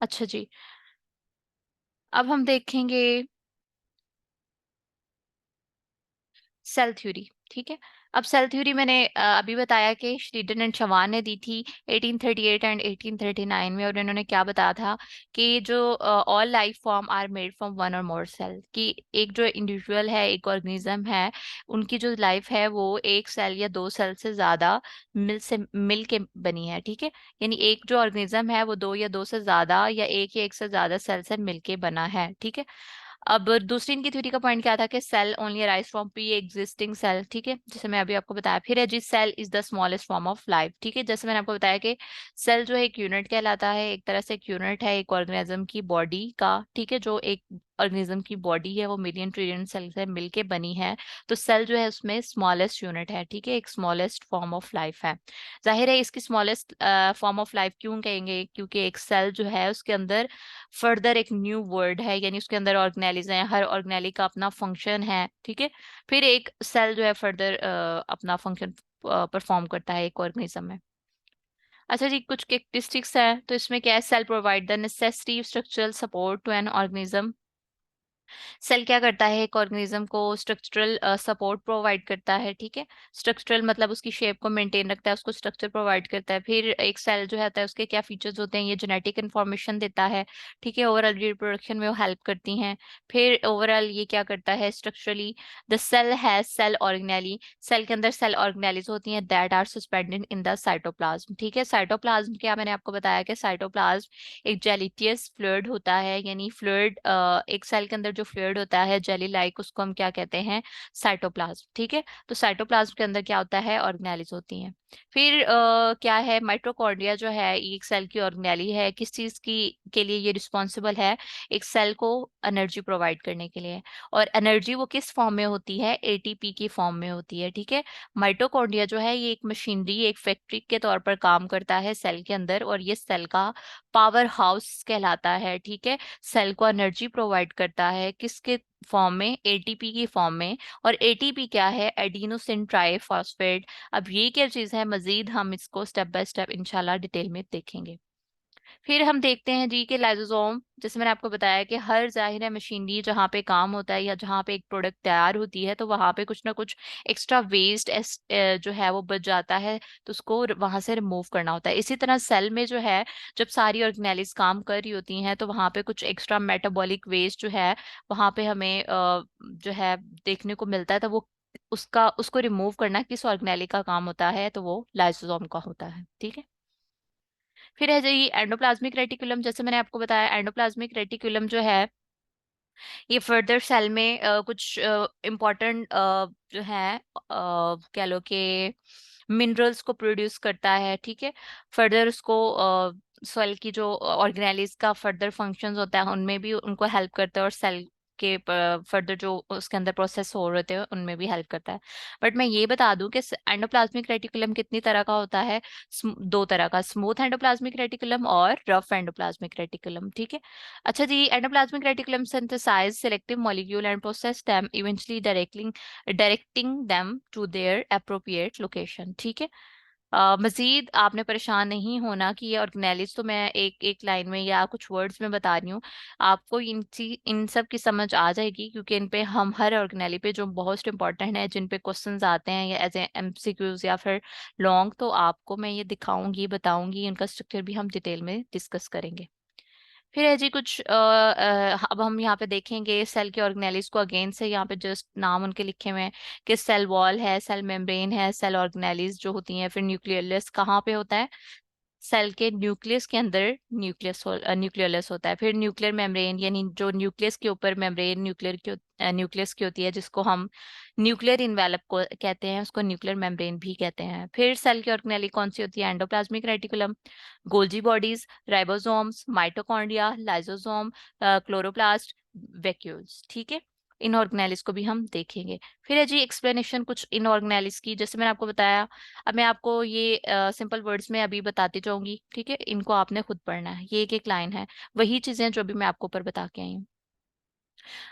अच्छा जी, अब हम देखेंगे सेल थ्योरी, ठीक है। अब सेल थ्योरी मैंने अभी बताया कि श्रीडन एंड शवान ने दी थी 1838 एंड 1839 में, और इन्होंने क्या बताया था कि जो all life form are made from one और मोर सेल, कि एक जो इंडिविजुअल है, एक ऑर्गेनिज्म है, उनकी जो लाइफ है वो एक सेल या दो सेल से ज्यादा मिल के बनी है, ठीक है। यानी एक जो ऑर्गेनिज्म है वो दो या दो से ज्यादा या एक से ज्यादा सेल से मिलके बना है, ठीक है। अब दूसरी इनकी थ्योरी का पॉइंट क्या था कि cell only arise from pre existing cell, ठीक है, जैसे मैं अभी आपको बताया। फिर है जी cell is the smallest form of life, ठीक है, जैसे मैंने आपको बताया कि सेल जो है एक यूनिट कहलाता है, एक तरह से एक यूनिट है एक ऑर्गेनिज्म की बॉडी का, ठीक है। जो एक ऑर्गेनिज्म की बॉडी है वो मिलियन ट्रिलियन सेल से मिलके बनी है, तो सेल जो है उसमें स्मॉलेस्ट यूनिट है, ठीक है, एक स्मॉलेस्ट फॉर्म ऑफ लाइफ है। जाहिर है इसकी स्मॉलेस्ट फॉर्म ऑफ लाइफ क्यों कहेंगे, क्योंकि एक सेल जो है उसके अंदर फर्दर एक न्यू वर्ड है, यानी उसके अंदर ऑर्गेनेलिज है, हर ऑर्गेनेली का अपना फंक्शन है, ठीक है। फिर एक सेल जो है फर्दर अपना फंक्शन परफॉर्म करता है एक ऑर्गेनिज्म में। अच्छा जी, कुछ कैरेक्टरिस्टिक्स है तो इसमें क्या है, cell provide the necessary structural support to an organism. Cell क्या करता है, एक ऑर्गेनिज्म को स्ट्रक्चरल सपोर्ट प्रोवाइड करता है, ठीक है। स्ट्रक्चरल मतलब उसकी शेप को मेंटेन रखता है, उसको स्ट्रक्चर प्रोवाइड करता है। फिर एक सेल जो होता है उसके क्या फीचर्स होते हैं, ये जेनेटिक इन्फॉर्मेशन देता है, ठीक है, ओवरऑल रिप्रोडक्शन में वो हेल्प करती हैं। फिर ओवरऑल ये क्या करता है structurally, the cell has cell organelle, cell के अंदर सेल ऑर्गेनेलीज होती हैं that are suspended in the cytoplasm, ठीक है। साइटोप्लाज्म क्या, मैंने आपको बताया कि साइटोप्लाज्म एक जेलिटियस फ्लूइड होता है, यानी फ्लूइड, एक सेल के अंदर जो फ्लूइड होता है जेली लाइक, उसको हम क्या कहते हैं, साइटोप्लाज्म, ठीक है। तो साइटोप्लाज्म के अंदर क्या होता है, ऑर्गेनेलीज होती हैं। फिर क्या है, माइटोकॉन्ड्रिया जो है ये एक सेल की ऑर्गेनेली है, किस चीज की के लिए ये रिस्पॉन्सिबल है, एक सेल को एनर्जी प्रोवाइड करने के लिए। और एनर्जी वो किस फॉर्म में होती है, एटीपी की फॉर्म में होती है, ठीक है। माइटोकॉन्ड्रिया जो है ये एक मशीनरी, एक फैक्ट्री के तौर पर काम करता है सेल के अंदर, और ये सेल का पावर हाउस कहलाता है, ठीक है। सेल को एनर्जी प्रोवाइड करता है किसके फॉर्म में, एटीपी की फॉर्म में। और एटीपी क्या है, एडिनोसिन ट्राइफॉस्फेट। अब ये क्या चीज़ है, मजीद हम इसको स्टेप बाय स्टेप इंशाल्लाह डिटेल में देखेंगे। फिर हम देखते हैं जी कि लाइसोसोम, जैसे मैंने आपको बताया कि हर जाहिर है मशीनरी जहाँ पे काम होता है या जहाँ पे एक प्रोडक्ट तैयार होती है तो वहाँ पे कुछ ना कुछ एक्स्ट्रा वेस्ट जो है वो बच जाता है, तो उसको वहां से रिमूव करना होता है। इसी तरह सेल में जो है, जब सारी ऑर्गेनेलिज काम कर रही होती हैं तो वहाँ पे कुछ एक्स्ट्रा मेटाबॉलिक वेस्ट जो है वहाँ पे हमें जो है देखने को मिलता है, तो वो उसको रिमूव करना किस ऑर्गेनेली का काम होता है, तो वो लाइसोसोम का होता है, ठीक है। फिर है जी एंडोप्लाज्मिक रेटिकुलम, जैसे मैंने आपको बताया एंडोप्लाज्मिक रेटिकुलम जो है ये फर्दर सेल में कुछ इम्पोर्टेंट जो है कह लो कि मिनरल्स को प्रोड्यूस करता है, ठीक है। फर्दर उसको सेल की जो ऑर्गेनेलिज का फर्दर फंक्शंस होता है उनमें भी उनको हेल्प करता है, और सेल के फर्दर जो उसके अंदर प्रोसेस हो रहे थे उनमें भी हेल्प करता है। बट मैं ये बता दूं कि एंडोप्लाज्मिक रेटिकुलम कितनी तरह का होता है, दो तरह का, स्मूथ एंडोप्लाज्मिक रेटिकुलम और रफ एंडोप्लाज्मिक रेटिकुलम, ठीक है। अच्छा जी, endoplasmic reticulum synthesize selective molecule and process them, eventually directing them to their appropriate location, ठीक है। मजीद आपने परेशान नहीं होना कि ये ऑर्गेनेलिज तो मैं एक एक लाइन में या कुछ वर्ड्स में बता रही हूँ, आपको इन सब की समझ आ जाएगी, क्योंकि इन पे हम हर ऑर्गेनेली पे जो बहुत इंपॉर्टेंट है, जिन पे क्वेश्चंस आते हैं या एज एमसीक्यूज या फिर लॉन्ग, तो आपको मैं ये दिखाऊंगी, बताऊंगी, उनका स्ट्रक्चर भी हम डिटेल में डिस्कस करेंगे। फिर है जी कुछ अब हम यहाँ पे देखेंगे सेल के ऑर्गेनेलिज को। अगेन से यहाँ पे जस्ट नाम उनके लिखे हुए हैं कि सेल वॉल है, सेल मेम्ब्रेन है, सेल ऑर्गेनेलिज जो होती हैं। फिर न्यूक्लियस कहाँ पे होता है? सेल के न्यूक्लियस के अंदर न्यूक्लियस होता है। फिर न्यूक्लियर मेम्ब्रेन, यानी जो न्यूक्लियस के ऊपर मेम्ब्रेन न्यूक्लियस की होती है, जिसको हम न्यूक्लियर इन्वेलप को कहते हैं, उसको न्यूक्लियर मेम्ब्रेन भी कहते हैं। फिर सेल की ऑर्गेनेली कौन सी होती है? Endoplasmic reticulum, Golgi bodies, ribosomes, mitochondria, lysosome, chloroplast, vacuoles. ठीक है, इन ऑर्गेनेलिस को भी हम देखेंगे। फिर है जी एक्सप्लेनेशन कुछ इन ऑर्गेनेलिस की, जैसे मैंने आपको बताया। अब मैं आपको ये सिंपल वर्ड्स में अभी बताती जाऊंगी, ठीक है? इनको आपने खुद पढ़ना है, ये एक एक लाइन है, वही चीजें जो अभी मैं आपको ऊपर बता के आई हूँ।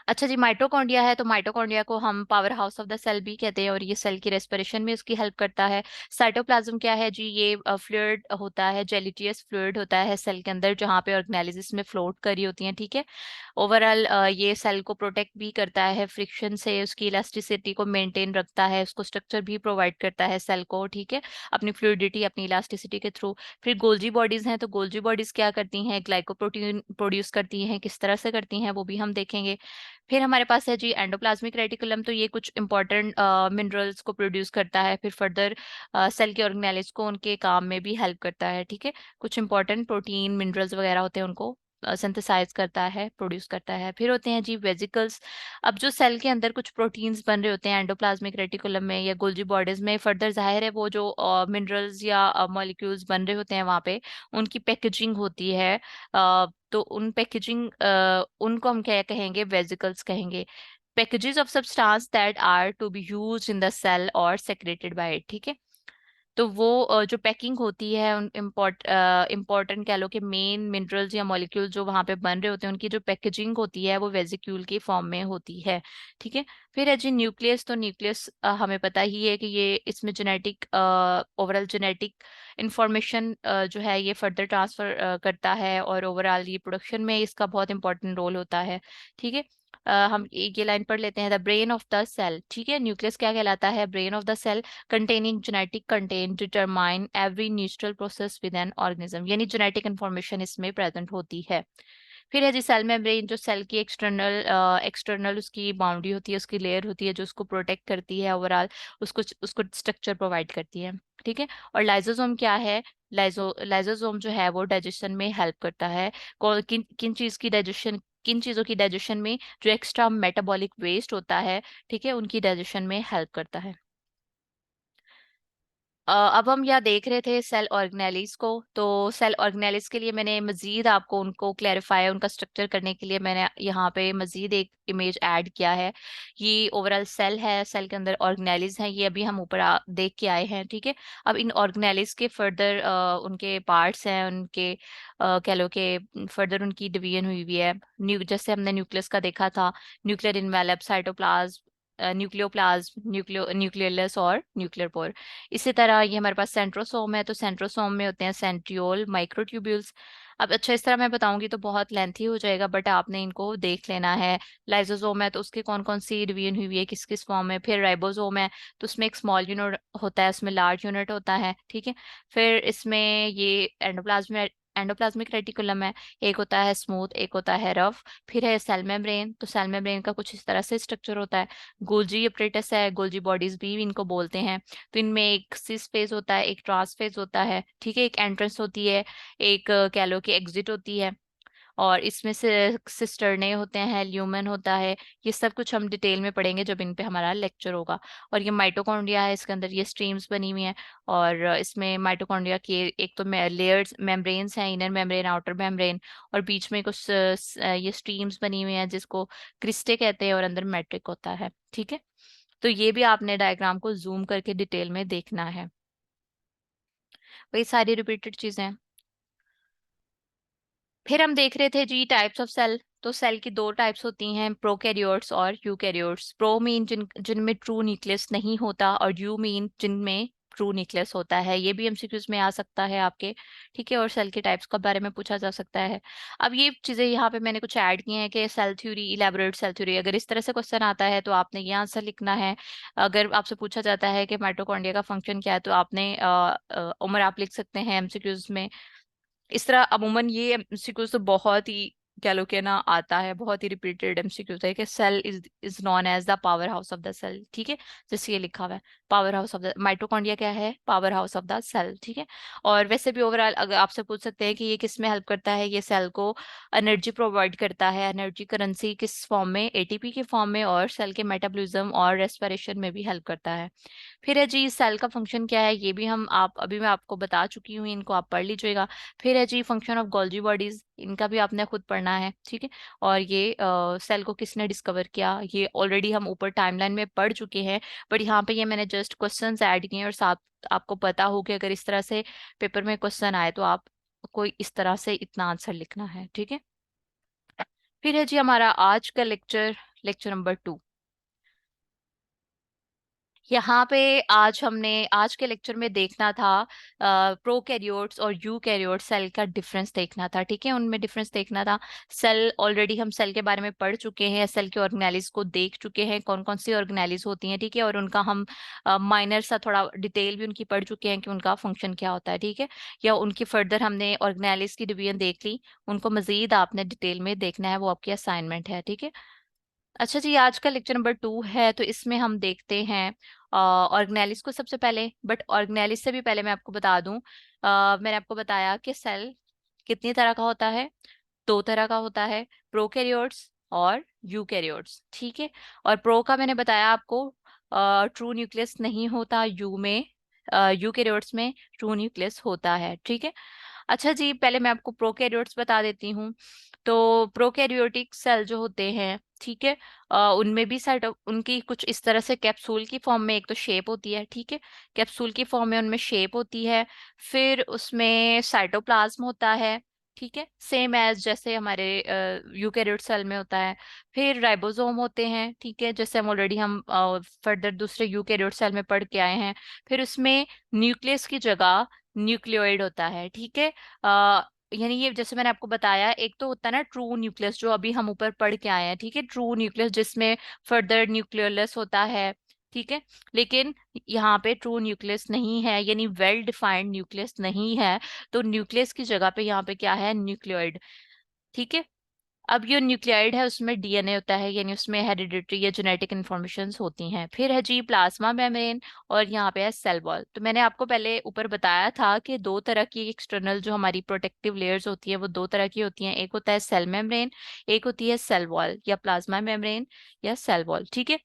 अच्छा जी, माइटोकॉन्ड्रिया है, तो माइटोकॉन्ड्रिया को हम power house of the cell भी कहते हैं, और ये सेल की रेस्पिरेशन में उसकी हेल्प करता है। साइटोप्लाज्म क्या है जी? ये फ्लूइड होता है, जेलिटियस फ्लूइड होता है सेल के अंदर, जहाँ पे ऑर्गेनेलिस में फ्लोट करी होती हैं। ठीक है, ओवरऑल ये सेल को प्रोटेक्ट भी करता है फ्रिक्शन से, उसकी इलास्टिसिटी को मेंटेन रखता है, उसको स्ट्रक्चर भी प्रोवाइड करता है सेल को, ठीक है, अपनी फ्लूइडिटी, अपनी इलास्टिसिटी के थ्रू। फिर गोल्जी बॉडीज हैं, तो गोल्जी बॉडीज क्या करती हैं? ग्लाइकोप्रोटीन प्रोड्यूस करती हैं, किस तरह से करती हैं वो भी हम देखेंगे। फिर हमारे पास है जी एंडोप्लाज्मिक रेटिकुलम, तो ये कुछ इंपॉर्टेंट मिनरल्स को प्रोड्यूस करता है, फिर फर्दर सेल के ऑर्गेनेलिस को उनके काम में भी हेल्प करता है। ठीक है, कुछ इंपॉर्टेंट प्रोटीन मिनरल्स वगैरह होते हैं, उनको सिंथेसाइज करता है, प्रोड्यूस करता है। फिर होते हैं जी वेजिकल्स। अब जो सेल के अंदर कुछ प्रोटीन्स बन रहे होते हैं एंडोप्लाज्मिक रेटिकुलम में या गोल्जी बॉडीज में, फर्दर जाहिर है वो जो मिनरल्स या मॉलिक्यूल्स बन रहे होते हैं वहाँ पे, उनकी पैकेजिंग होती है। तो उन पैकेजिंग उनको हम क्या कहेंगे? वेजिकल्स कहेंगे। Packages of substance that are to be used in the cell और सेक्रेटेड बाय इट। ठीक है, तो वो जो पैकिंग होती है, उन इम्पोर्टेंट कह लो कि मेन मिनरल्स या मॉलिक्यूल जो वहाँ पे बन रहे होते हैं, उनकी जो पैकेजिंग होती है वो वेजिक्यूल की फॉर्म में होती है। ठीक है, फिर है जी न्यूक्लियस। तो न्यूक्लियस हमें पता ही है कि ये इसमें जेनेटिक ओवरऑल जेनेटिक इंफॉर्मेशन जो है ये फर्दर ट्रांसफर करता है, और ओवरऑल ये प्रोडक्शन में इसका बहुत इंपॉर्टेंट रोल होता है। ठीक है, हम ये लाइन पढ़ लेते हैं, the brain of the cell. ठीक है, न्यूक्लियस क्या कहलाता है? Brain of the cell, containing genetic content determine every natural process within organism, यानी जेनेटिक इंफॉर्मेशन इसमें प्रेजेंट होती है। फिर है जी सेल मेम्ब्रेन, जो सेल की एक्सटर्नल एक्सटर्नल उसकी बाउंड्री होती है, उसकी लेयर होती है जो उसको प्रोटेक्ट करती है, ओवरऑल उसको उसको स्ट्रक्चर प्रोवाइड करती है। ठीक है, और लाइसोसोम क्या है? लाइसोसोम जो है वो डाइजेशन में हेल्प करता है। किन किन चीज की डाइजेशन, किन चीजों की डाइजेशन में? जो एक्स्ट्रा मेटाबॉलिक वेस्ट होता है, ठीक है, उनकी डाइजेशन में हेल्प करता है। अब हम यहाँ देख रहे थे सेल ऑर्गेनेलिस को, तो सेल ऑर्गेनेलिस के लिए मैंने मजीद आपको उनको क्लैरिफाई, उनका स्ट्रक्चर करने के लिए मैंने यहाँ पे मजीद एक इमेज ऐड किया है। ये ओवरऑल सेल है, सेल के अंदर ऑर्गेनेलिस हैं, ये अभी हम ऊपर देख के आए हैं। ठीक है, अब इन ऑर्गेनेलिस के फर्दर उनके पार्ट्स हैं, उनके कह लो कि फर्दर उनकी डिवीजन हुई हुई है। जैसे हमने न्यूक्लियस का देखा था, nuclear envelope, cytoplasm, nucleoplasm, nucleus और न्यूक्लियर पोर। इसी तरह ये हमारे पास सेंट्रोसोम है, तो सेंट्रोसोम में होते हैं सेंट्रियोल, माइक्रोट्यूब्यूल्स। अब अच्छा, इस तरह मैं बताऊंगी तो बहुत लेंथी हो जाएगा, बट आपने इनको देख लेना है। लाइसोसोम है, तो उसके कौन कौन सी डिवीजन हुई है, किस किस फॉर्म में। फिर राइबोसोम है, तो उसमें एक स्मॉल यूनिट होता है, उसमें लार्ज यूनिट होता है। ठीक है, फिर इसमें ये एंडोप्लाज्मिक रेटिकुलम है, एक होता है स्मूथ, एक होता है रफ। फिर है सेल मेम्ब्रेन, तो सेल मेम्ब्रेन का कुछ इस तरह से स्ट्रक्चर होता है। गोल्जी अपरेटस है, गोल्जी बॉडीज भी इनको बोलते हैं। तो इनमें एक सिस फेज होता है, एक ट्रांस फेज होता है। ठीक है, एक एंट्रेंस होती है, एक कह लो कि एग्जिट होती है, और इसमें से सिस्टर्ने होते हैं, ल्यूमेन होता है। ये सब कुछ हम डिटेल में पढ़ेंगे जब इन पे हमारा लेक्चर होगा। और ये माइटोकॉन्ड्रिया है, इसके अंदर ये स्ट्रीम्स बनी हुई हैं, और इसमें माइटोकॉन्ड्रिया के एक तो लेयर्स मेम्ब्रेन्स हैं, इनर मेम्ब्रेन, आउटर मेम्ब्रेन, और बीच में कुछ ये स्ट्रीम्स बनी हुई हैं जिसको क्रिस्टे कहते हैं, और अंदर मैट्रिक होता है। ठीक है, तो ये भी आपने डायग्राम को जूम करके डिटेल में देखना है। वही सारी रिपीटेड चीजें हैं। फिर हम देख रहे थे जी टाइप्स ऑफ सेल। तो सेल की दो टाइप्स होती हैं, प्रोकैरियोट्स और यूकैरियोट्स। प्रो मीन जिनमें ट्रू न्यूक्लियस नहीं होता, और यू मीन जिनमें ट्रू न्यूक्लियस होता है, ये भी एमसीक्यूज में आ सकता है आपके, ठीक है। और सेल के टाइप्स के बारे में पूछा जा सकता है। अब ये चीजें यहाँ पे मैंने कुछ ऐड की हैं कि cell theory, elaborate cell theory, अगर इस तरह से क्वेश्चन आता है तो आपने ये आंसर लिखना है। अगर आपसे पूछा जाता है कि माइटोकॉन्ड्रिया का फंक्शन क्या है, तो आपने उम्र आप लिख सकते हैं एमसीक्यूज में। इस तरह अमूमन ये एमसीक्यूज तो बहुत ही कह लो कि ना आता है, बहुत ही रिपीटेड एमसीक्यूज है कि cell is known as the power house of the cell, ठीक है। जैसे ये लिखा हुआ है power house of the mitochondria क्या है, power house of the cell, ठीक है। और वैसे भी ओवरऑल अगर आपसे पूछ सकते हैं कि ये किस में हेल्प करता है, ये सेल को एनर्जी प्रोवाइड करता है। एनर्जी करेंसी किस फॉर्म में, एटीपी के फॉर्म में, और सेल के मेटाबॉलिज्म और रेस्पिरेशन में भी हेल्प करता है। फिर है जी सेल का फंक्शन क्या है, ये भी हम आप अभी मैं आपको बता चुकी हूँ, इनको आप पढ़ लीजिएगा। फिर है जी फंक्शन ऑफ गोल्जी बॉडीज, इनका भी आपने खुद पढ़ना है, ठीक है। और ये सेल को किसने डिस्कवर किया, ये ऑलरेडी हम ऊपर टाइमलाइन में पढ़ चुके हैं, बट यहाँ पे ये मैंने जस्ट क्वेश्चंस ऐड किए हैं, और साथ आपको पता हो कि अगर इस तरह से पेपर में क्वेश्चन आए तो आप कोई इस तरह से इतना आंसर लिखना है, ठीक है। फिर है जी हमारा आज का लेक्चर, लेक्चर नंबर 2। यहाँ पे आज हमने आज के लेक्चर में देखना था प्रोकैरियोट्स और यूकैरियोट्स, सेल का डिफरेंस देखना था, ठीक है। उनमें डिफरेंस देखना था। सेल ऑलरेडी हम सेल के बारे में पढ़ चुके हैं, सेल के ऑर्गेनेलिज को देख चुके हैं, कौन कौन सी ऑर्गेनेलिज होती हैं, ठीक है। और उनका हम माइनर सा थोड़ा डिटेल भी उनकी पढ़ चुके हैं कि उनका फंक्शन क्या होता है, ठीक है। या उनकी फर्दर हमने ऑर्गेनेलिज की डिवीजन देख ली, उनको मजीद आपने डिटेल में देखना है, वो आपकी असाइनमेंट है, ठीक है। अच्छा जी, आज का लेक्चर नंबर 2 है, तो इसमें हम देखते हैं ऑर्गेनेलिस को सबसे पहले। बट ऑर्गेनेलिस से भी पहले मैं आपको बता दूं, मैंने आपको बताया कि सेल कितनी तरह का होता है, 2 तरह का होता है, प्रोकैरियोट्स और यूकैरियोट्स, ठीक है। और प्रो का मैंने बताया आपको ट्रू न्यूक्लियस नहीं होता यू में, यूकैरियोट्स में ट्रू न्यूक्लियस होता है, ठीक है। अच्छा जी, पहले मैं आपको प्रोकैरियोट्स बता देती हूँ। तो प्रोकैरियोटिक सेल जो होते हैं, ठीक है, उनमें भी साइटो उनकी कुछ इस तरह से कैप्सूल की फॉर्म में एक तो शेप होती है, ठीक है। कैप्सूल की फॉर्म में उनमें शेप होती है। फिर उसमें साइटोप्लाज्म होता है, ठीक है, सेम एज जैसे हमारे यूकैरियोट सेल में होता है। फिर राइबोसोम होते हैं, ठीक है, जैसे हम फर्दर दूसरे यूकैरियोट सेल में पढ़ के आए हैं। फिर उसमें न्यूक्लियस की जगह न्यूक्लियोइड होता है, ठीक है। यानी ये जैसे मैंने आपको बताया, एक तो होता है ना ट्रू न्यूक्लियस, जो अभी हम ऊपर पढ़ के आए हैं, ठीक है, ट्रू न्यूक्लियस जिसमें फर्दर न्यूक्लियोलस होता है, ठीक है। लेकिन यहाँ पे ट्रू न्यूक्लियस नहीं है, यानी वेल डिफाइंड न्यूक्लियस नहीं है। तो न्यूक्लियस की जगह पे यहाँ पे क्या है, न्यूक्लियोइड, ठीक है। अब ये न्यूक्लियाइड है, उसमें डीएनए होता है, यानी उसमें हेरिडिटरी या जेनेटिक इन्फॉर्मेशंस होती हैं। फिर है जी प्लाज्मा मेम्ब्रेन, और यहाँ पे है सेल वॉल। तो मैंने आपको पहले ऊपर बताया था कि 2 तरह की एक्सटर्नल जो हमारी प्रोटेक्टिव लेयर्स होती है वो 2 तरह की होती हैं, एक होता है सेल मेम्ब्रेन, एक होती है सेल वॉल या प्लाज्मा मेम्ब्रेन या सेल वॉल, ठीक है।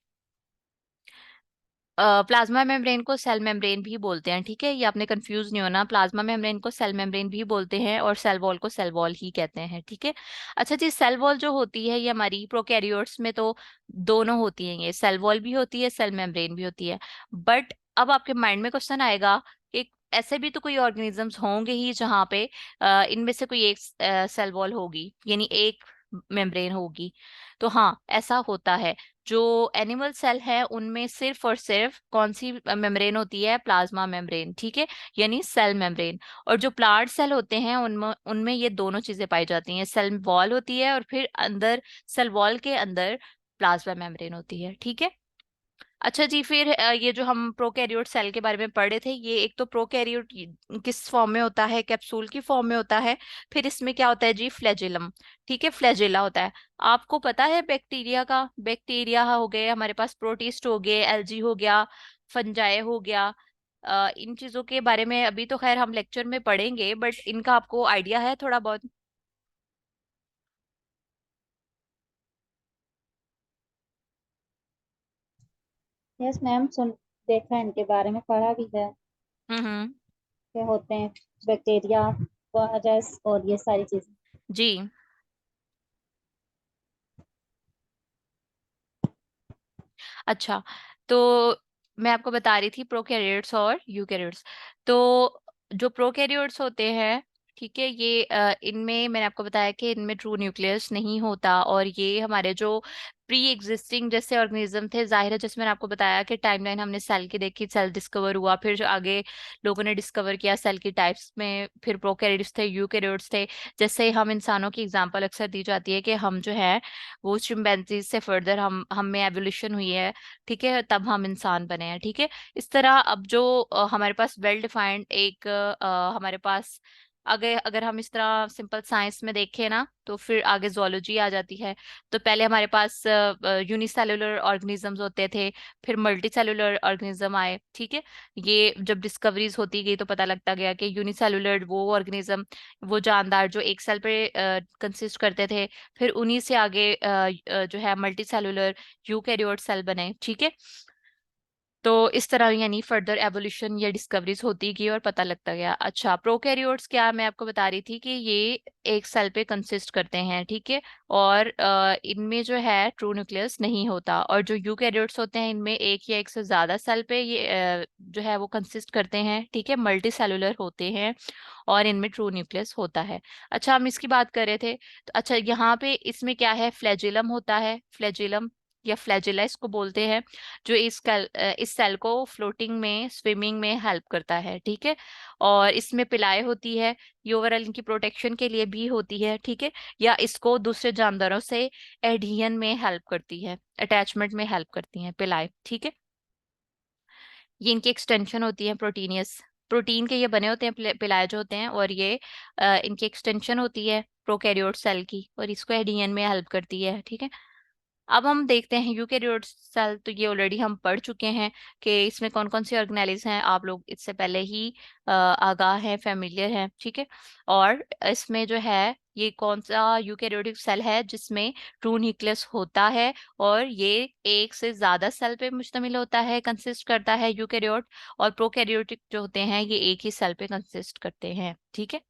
प्लाज्मा मेम्ब्रेन को सेल मेम्ब्रेन भी बोलते हैं, ठीक है, ये आपने कंफ्यूज नहीं होना। प्लाज्मा मेम्ब्रेन को सेल मेम्ब्रेन भी बोलते हैं और सेल वॉल को सेल वॉल ही कहते हैं, ठीक है। अच्छा जी, सेल वॉल जो होती है ये हमारी प्रोकैरियोट्स में तो दोनों होती हैं, ये सेल वॉल भी होती है, सेल मेम्ब्रेन भी होती है। बट अब आपके माइंड में क्वेश्चन आएगा कि ऐसे भी तो कोई ऑर्गेनिजम्स होंगे ही जहाँ पे इनमें से कोई एक सेल वॉल होगी, यानी एक मेम्ब्रेन होगी। तो हाँ, ऐसा होता है। जो एनिमल सेल है उनमें सिर्फ और सिर्फ कौन सी मेम्ब्रेन होती है, प्लाज्मा मेम्ब्रेन, ठीक है, यानी सेल मेम्ब्रेन। और जो प्लांट सेल होते हैं उनमें उनमें ये दोनों चीजें पाई जाती हैं, सेल वॉल होती है और फिर अंदर सेल वॉल के अंदर प्लाज्मा मेम्ब्रेन होती है, ठीक है। अच्छा जी, फिर ये जो हम प्रोकैरियोट सेल के बारे में पढ़े थे, ये एक तो प्रोकैरियोट किस फॉर्म में होता है, कैप्सूल की फॉर्म में होता है। फिर इसमें क्या होता है जी, फ्लैजिलम, ठीक है, फ्लैजिला होता है। आपको पता है बैक्टीरिया का, बैक्टीरिया हो गए हमारे पास, प्रोटिस्ट हो गए, एल्जी हो गया, फंजाई हो गया, इन चीजों के बारे में अभी तो खैर हम लेक्चर में पढ़ेंगे, बट इनका आपको आइडिया है थोड़ा बहुत? यस मैम, सुन देखा है, इनके बारे में पढ़ा भी है हम्म। कि होते हैं बैक्टीरिया, वायरस और ये सारी चीजें। जी, अच्छा, तो मैं आपको बता रही थी प्रोकैरियोट्स और यूकैरियोट्स। तो जो प्रोकैरियोट्स होते हैं, ठीक है। ये इनमें मैंने आपको बताया कि इनमें ट्रू न्यूक्लियस नहीं होता, और ये हमारे जो प्री एग्जिस्टिंग जैसे ऑर्गेनिज्म थे, जाहिर है जैसे मैंने आपको बताया कि टाइमलाइन हमने सेल की देखी, सेल डिस्कवर हुआ, फिर जो आगे लोगों ने डिस्कवर किया सेल की टाइप्स में, फिर प्रोकैरियोट्स थे, यूकैरियोट्स थे। जैसे हम इंसानों की एग्जांपल अक्सर दी जाती है कि हम जो है वो चिंपैंजी से फर्दर हम में एवोल्यूशन हुई है, ठीक है, तब हम इंसान बने हैं, ठीक है। इस तरह अब जो हमारे पास वेल डिफाइंड एक हमारे पास, अगर अगर हम इस तरह सिंपल साइंस में देखें ना, तो फिर आगे जोलॉजी आ जाती है। तो पहले हमारे पास यूनिसेलुलर ऑर्गेनिजम्स होते थे, फिर मल्टी सेलुलर ऑर्गेनिज्म आए, ठीक है। ये जब डिस्कवरीज होती गई तो पता लगता गया कि यूनिसेलुलर वो ऑर्गेनिज्म, वो जानदार जो एक सेल पे कंसिस्ट करते थे, फिर उन्हीं से आगे जो है मल्टी सेलुलर यूकैरियोट सेल बने, ठीक है। तो इस तरह यानी फर्दर एवोल्यूशन या डिस्कवरीज होती गई और पता लगता गया। अच्छा, प्रोकैरियोट्स क्या, मैं आपको बता रही थी कि ये एक सेल पे कंसिस्ट करते हैं, ठीक है, और इनमें जो है ट्रू न्यूक्लियस नहीं होता। और जो यूकैरियोट्स होते हैं इनमें एक या एक से ज्यादा सेल पे ये जो है वो कंसिस्ट करते हैं, ठीक है, मल्टी सेलुलर होते हैं, और इनमें ट्रू न्यूक्लियस होता है। अच्छा, हम इसकी बात कर रहे थे, तो अच्छा यहाँ पे इसमें क्या है, फ्लैजिलम होता है, फ्लैजिलम या फ्लैजिला इसको बोलते हैं, जो इस सेल को फ्लोटिंग में, स्विमिंग में हेल्प करता है, ठीक है। और इसमें पिलाए होती है, ये ओवरऑल इनकी प्रोटेक्शन के लिए भी होती है, ठीक है, या इसको दूसरे जानवरों से एडहियन में हेल्प करती है, अटैचमेंट में हेल्प करती हैं पिलाए, ठीक है। ये इनकी एक्सटेंशन होती है प्रोटीनियस, प्रोटीन के ये बने होते हैं पिलाए जो होते हैं, और ये इनकी एक्सटेंशन होती है प्रोकैरियोट सेल की, और इसको एडहियन में हेल्प करती है, ठीक है। अब हम देखते हैं यूकेरियोट सेल, तो ये ऑलरेडी हम पढ़ चुके हैं कि इसमें कौन कौन सी ऑर्गेनेलिज हैं, आप लोग इससे पहले ही आगाह हैं, फेमिलियर हैं, ठीक है। और इसमें जो है ये कौन सा यूकेरियोटिक सेल है जिसमें ट्रू न्यूक्लियस होता है, और ये एक से ज्यादा सेल पे मुश्तमिल होता है, कंसिस्ट करता है यूकेरियोट, और प्रोकैरियोटिक जो होते हैं ये एक ही सेल पे कंसिस्ट करते हैं, ठीक है।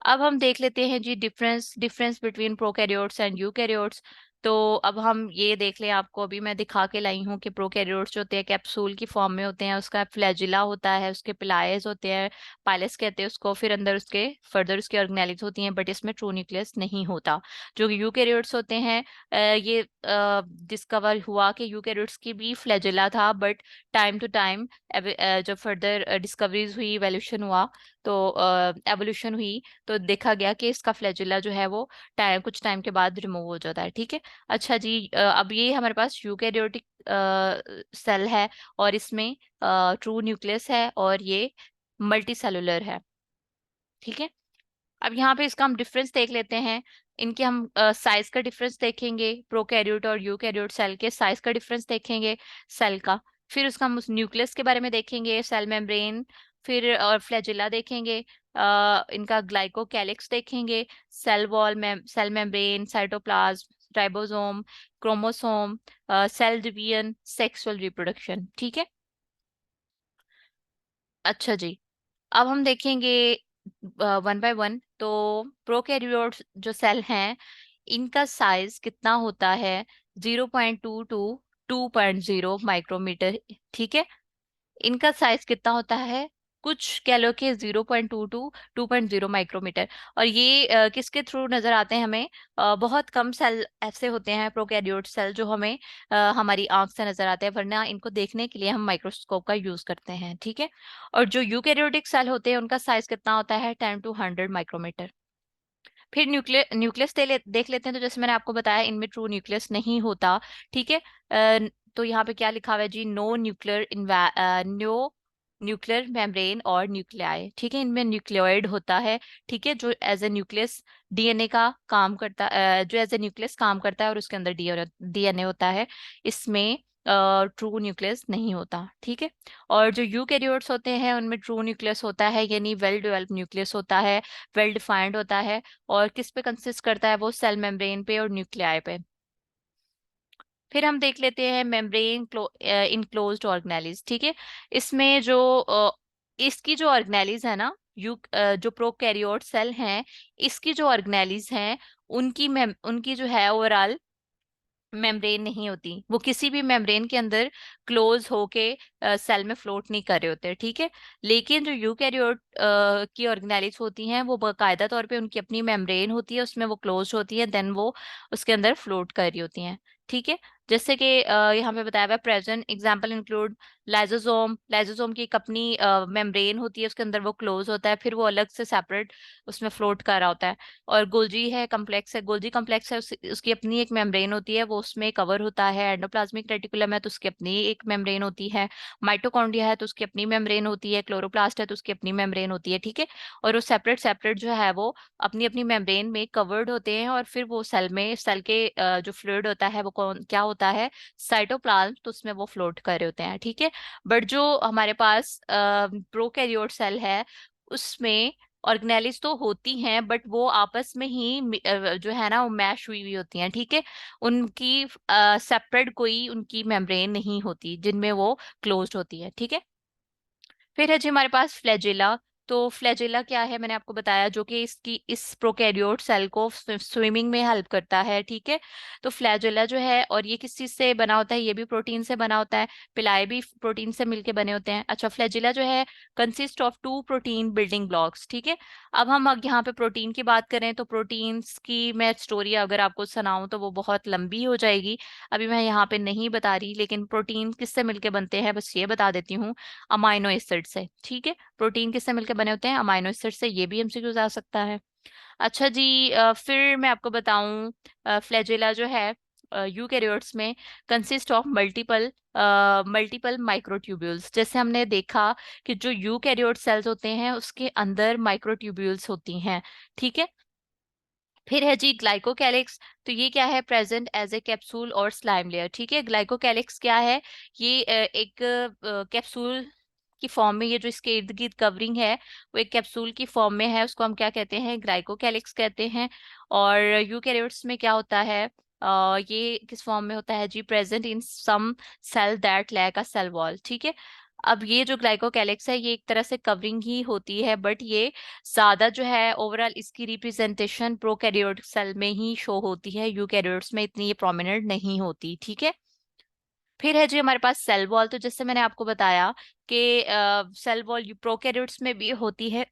अब हम देख लेते हैं जी difference difference between prokaryotes and eukaryotes. तो अब हम ये देख लें, आपको अभी मैं दिखा के लाई हूँ कि प्रोकैरियोट्स जो होते हैं कैप्सूल की फॉर्म में होते हैं, उसका फ्लैजिला होता है, उसके पिलायस होते हैं, पायलस कहते हैं उसको, फिर अंदर उसके फर्दर उसकी ऑर्गेनेलिज होती हैं, बट इसमें ट्रू न्यूक्लियस नहीं होता। जो यूकैरियोट्स होते हैं ये डिस्कवर हुआ कि यूकैरियोट्स की भी फ्लैजिला था, बट टाइम टू टाइम जब फर्दर डिस्कवरीज हुई, इवोल्यूशन हुआ, तो एवोल्यूशन हुई, तो देखा गया कि इसका फ्लैजिला जो है वो कुछ टाइम के बाद रिमूव हो जाता है, ठीक है। अच्छा जी, अब ये हमारे पास यूकैरियोटिक सेल है, और इसमें ट्रू न्यूक्लियस है, और ये मल्टी सेलुलर है, ठीक है। अब यहाँ पे इसका हम डिफरेंस देख लेते हैं। इनके हम साइज का डिफरेंस देखेंगे, प्रोकैरियोट और यूकैरियोट सेल के साइज का डिफरेंस देखेंगे, सेल का। फिर उसका हम उस न्यूक्लियस के बारे में देखेंगे, सेल मेम्ब्रेन, फिर और फ्लैजिला देखेंगे, इनका ग्लाइकोकैलिक्स देखेंगे, सेल वॉल में, cell membrane, cytoplasm, ribosome, chromosome, cell division, sexual reproduction, ठीक है। अच्छा जी, अब हम देखेंगे वन बाय वन। तो प्रोकैरियोट्स जो सेल हैं इनका साइज कितना होता है, 0.2 to 2.0 माइक्रोमीटर, ठीक है। इनका साइज कितना होता है, कुछ कह लो कि 0.2 to 2.0 माइक्रोमीटर। और ये किसके थ्रू नजर आते हैं हमें, बहुत कम सेल ऐसे होते हैं प्रोकैरियोट सेल जो हमें हमारी आंख से नजर आते हैं, वरना इनको देखने के लिए हम माइक्रोस्कोप का यूज करते हैं, ठीक है। और जो यूकैरियोटिक सेल होते हैं उनका साइज कितना होता है, 10 to 100 माइक्रोमीटर। फिर न्यूक्लियस देख लेते हैं। तो जैसे मैंने आपको बताया इनमें ट्रू न्यूक्लियस नहीं होता, ठीक है। तो यहाँ पे क्या लिखा हुआ है जी, नो न्यूक्लियर मेम्ब्रेन और न्यूक्लियाई, ठीक है, इनमें न्यूक्लियोइड होता है, ठीक है, जो एज ए न्यूक्लियस डीएनए का काम करता जो एज ए न्यूक्लियस काम करता है, और उसके अंदर डीएनए होता है। इसमें ट्रू न्यूक्लियस नहीं होता, ठीक है। और जो यूकैरियोट्स होते हैं उनमें ट्रू न्यूक्लियस होता है, यानी वेल डेवलप्ड न्यूक्लियस होता है, वेल डिफाइंड होता है, और किस पे कंसिस्ट करता है वो, सेल मेम्ब्रेन पे और न्यूक्लियाई पे। फिर हम देख लेते हैं मेम्ब्रेन इनक्लोज्ड ऑर्गेनेलिज, ठीक है। इसमें जो इसकी जो ऑर्गेनेलिज है ना, जो प्रोकैरियोट सेल हैं, इसकी जो ऑर्गेनेलिज हैं उनकी जो है ओवरऑल मेम्ब्रेन नहीं होती, वो किसी भी मेम्ब्रेन के अंदर क्लोज होके सेल में फ्लोट नहीं कर रहे होते, ठीक है। लेकिन जो यूकैरियोट की ऑर्गेनेलिज होती हैं वो बाकायदा तौर पे उनकी अपनी मेम्ब्रेन होती है, उसमें वो क्लोज होती है, देन वो उसके अंदर फ्लोट कर रही होती हैं, ठीक है। जैसे कि यहाँ पे बताया हुआ है, present example include lysosome. Lysosome की एक अपनी मेम्ब्रेन होती है, उसके अंदर वो क्लोज होता है, फिर वो अलग से सेपरेट उसमें फ्लोट कर रहा होता है। और गोल्जी है कम्प्लेक्स है, गोल्जी कम्प्लेक्स है, उसकी अपनी एक मेम्ब्रेन होती है, वो उसमें कवर होता है। एंडोप्लाज्मिक रेटिकुलम है तो उसकी अपनी एक मेम्ब्रेन होती है। माइटोकॉन्ड्रिया है तो उसकी अपनी मेम्ब्रेन होती है। क्लोरोप्लास्ट है तो उसकी अपनी मेम्ब्रेन होती है, ठीक है। और वो सेपरेट सेपरेट जो है वो अपनी अपनी मेम्ब्रेन में कवर्ड होते हैं, और फिर वो सेल में, सेल के जो फ्लूइड होता है वो कौन क्या होता है, साइटोप्लाज्म, तो उसमें वो फ्लोट कर रहे होते हैं, ठीक है। बट जो हमारे पास प्रोकैरियोट सेल है उसमें ऑर्गेनेलिज तो होती हैं, बट वो आपस में ही जो है ना वो मैश हुई हुई होती हैं, ठीक है। उनकी सेपरेट कोई उनकी मेम्ब्रेन नहीं होती जिनमें वो क्लोज्ड होती है, ठीक है। फिर है जी हमारे पास फ्लैजेला। तो फ्लैजेला क्या है, मैंने आपको बताया, जो कि इसकी इस प्रोकैरियोट सेल को स्विमिंग में हेल्प करता है, ठीक है। तो फ्लैजेला जो है, और ये किस चीज से बना होता है, ये भी प्रोटीन से बना होता है, पिलाए भी प्रोटीन से मिलके बने होते हैं। अच्छा, फ्लैजेला जो है consist of two protein building blocks, ठीक है। अब हम यहाँ पे प्रोटीन की बात करें तो प्रोटीन्स की मैं स्टोरी अगर आपको सुनाऊं तो वो बहुत लंबी हो जाएगी, अभी मैं यहाँ पे नहीं बता रही। लेकिन प्रोटीन किससे मिलके बनते हैं बस ये बता देती हूँ, अमाइनो एसिड से, ठीक है। प्रोटीन किससे मिलकर बने होते हैं, अमाइनो एसिड से, ये भी एमसीक्यू आ सकता है। अच्छा जी, फिर मैं आपको बताऊं, फ्लैजेला जो है यूकैरियोट्स में consist of multiple multiple microtubules. जैसे हमने देखा कि जो यूकैरियोट सेल्स होते हैं उसके अंदर माइक्रोट्यूब्यूल्स होती हैं, ठीक है। फिर है जी ग्लाइकोकैलिक्स। तो ये क्या है, प्रेजेंट एज ए कैप्सूल और स्लाइम लेयर, ठीक है। ग्लाइकोकैलिक्स क्या है, ये एक कैप्सूल की फॉर्म में, ये जो इसके इर्द गिर्द कवरिंग है वो एक कैप्सूल की फॉर्म में है, उसको हम क्या कहते हैं, ग्लाइकोकैलिक्स कहते हैं। और यूकैरियोट्स में क्या होता है, ये किस फॉर्म में होता है जी, present in some cell that lack a cell wall, ठीक है। अब ये जो ग्लाइकोकैलिक्स है ये एक तरह से कवरिंग ही होती है, बट ये ज्यादा जो है ओवरऑल इसकी रिप्रेजेंटेशन प्रोकैरियोट सेल में ही शो होती है, यूकैरियोट्स में इतनी ये प्रोमिनेंट नहीं होती, ठीक है। फिर है जी हमारे पास सेल वॉल। तो जैसे मैंने आपको बताया कि सेल वॉल प्रोकैरियोट्स में भी होती है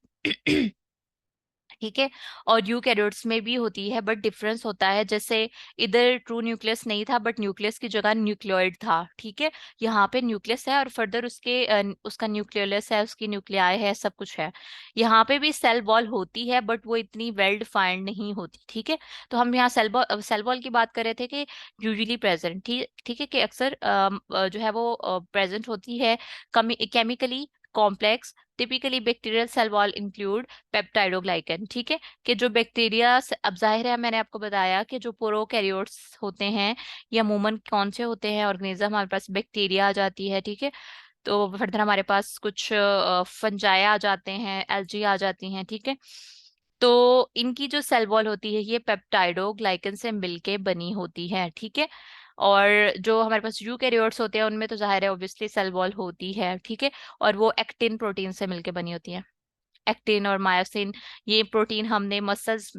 ठीक है, और यूकैरियोट्स में भी होती है, बट डिफरेंस होता है। जैसे इधर ट्रू न्यूक्लियस नहीं था बट न्यूक्लियस की जगह न्यूक्लियोइड था, ठीक है। यहाँ पे न्यूक्लियस है और फर्दर उसके उसका न्यूक्लियोलस है, उसकी न्यूक्लियाई है, सब कुछ है। यहाँ पे भी सेल वॉल होती है बट वो इतनी वेल डिफाइंड नहीं होती, ठीक है। तो हम यहाँ सेल वॉल की बात कर रहे थे कि यूजुअली प्रेजेंट, ठीक ठीक है, कि अक्सर जो है वो प्रेजेंट होती है chemically complex. Typically bacterial cell wall include peptidoglycan, ठीक है। कि जो बैक्टीरिया, अब जाहिर है मैंने आपको बताया कि जो प्रोकैरियोट्स होते हैं या अमूमन कौन से होते हैं ऑर्गेनिज्म, हमारे पास बैक्टीरिया आ जाती है, ठीक है। तो फर्दर हमारे पास कुछ फंजाई आ जाते हैं, एल्जी आ जाती हैं, ठीक है। तो इनकी जो सेल वॉल होती है ये पेप्टाइडोग्लाइकन से मिलके बनी होती है, ठीक है। और जो हमारे पास यूकैरियोट्स होते हैं उनमें तो जाहिर है ऑब्वियसली सेल वॉल होती है, ठीक है। और वो एक्टिन प्रोटीन से मिलके बनी होती है, एक्टिन और मायोसिन। ये प्रोटीन हमने मसल्स,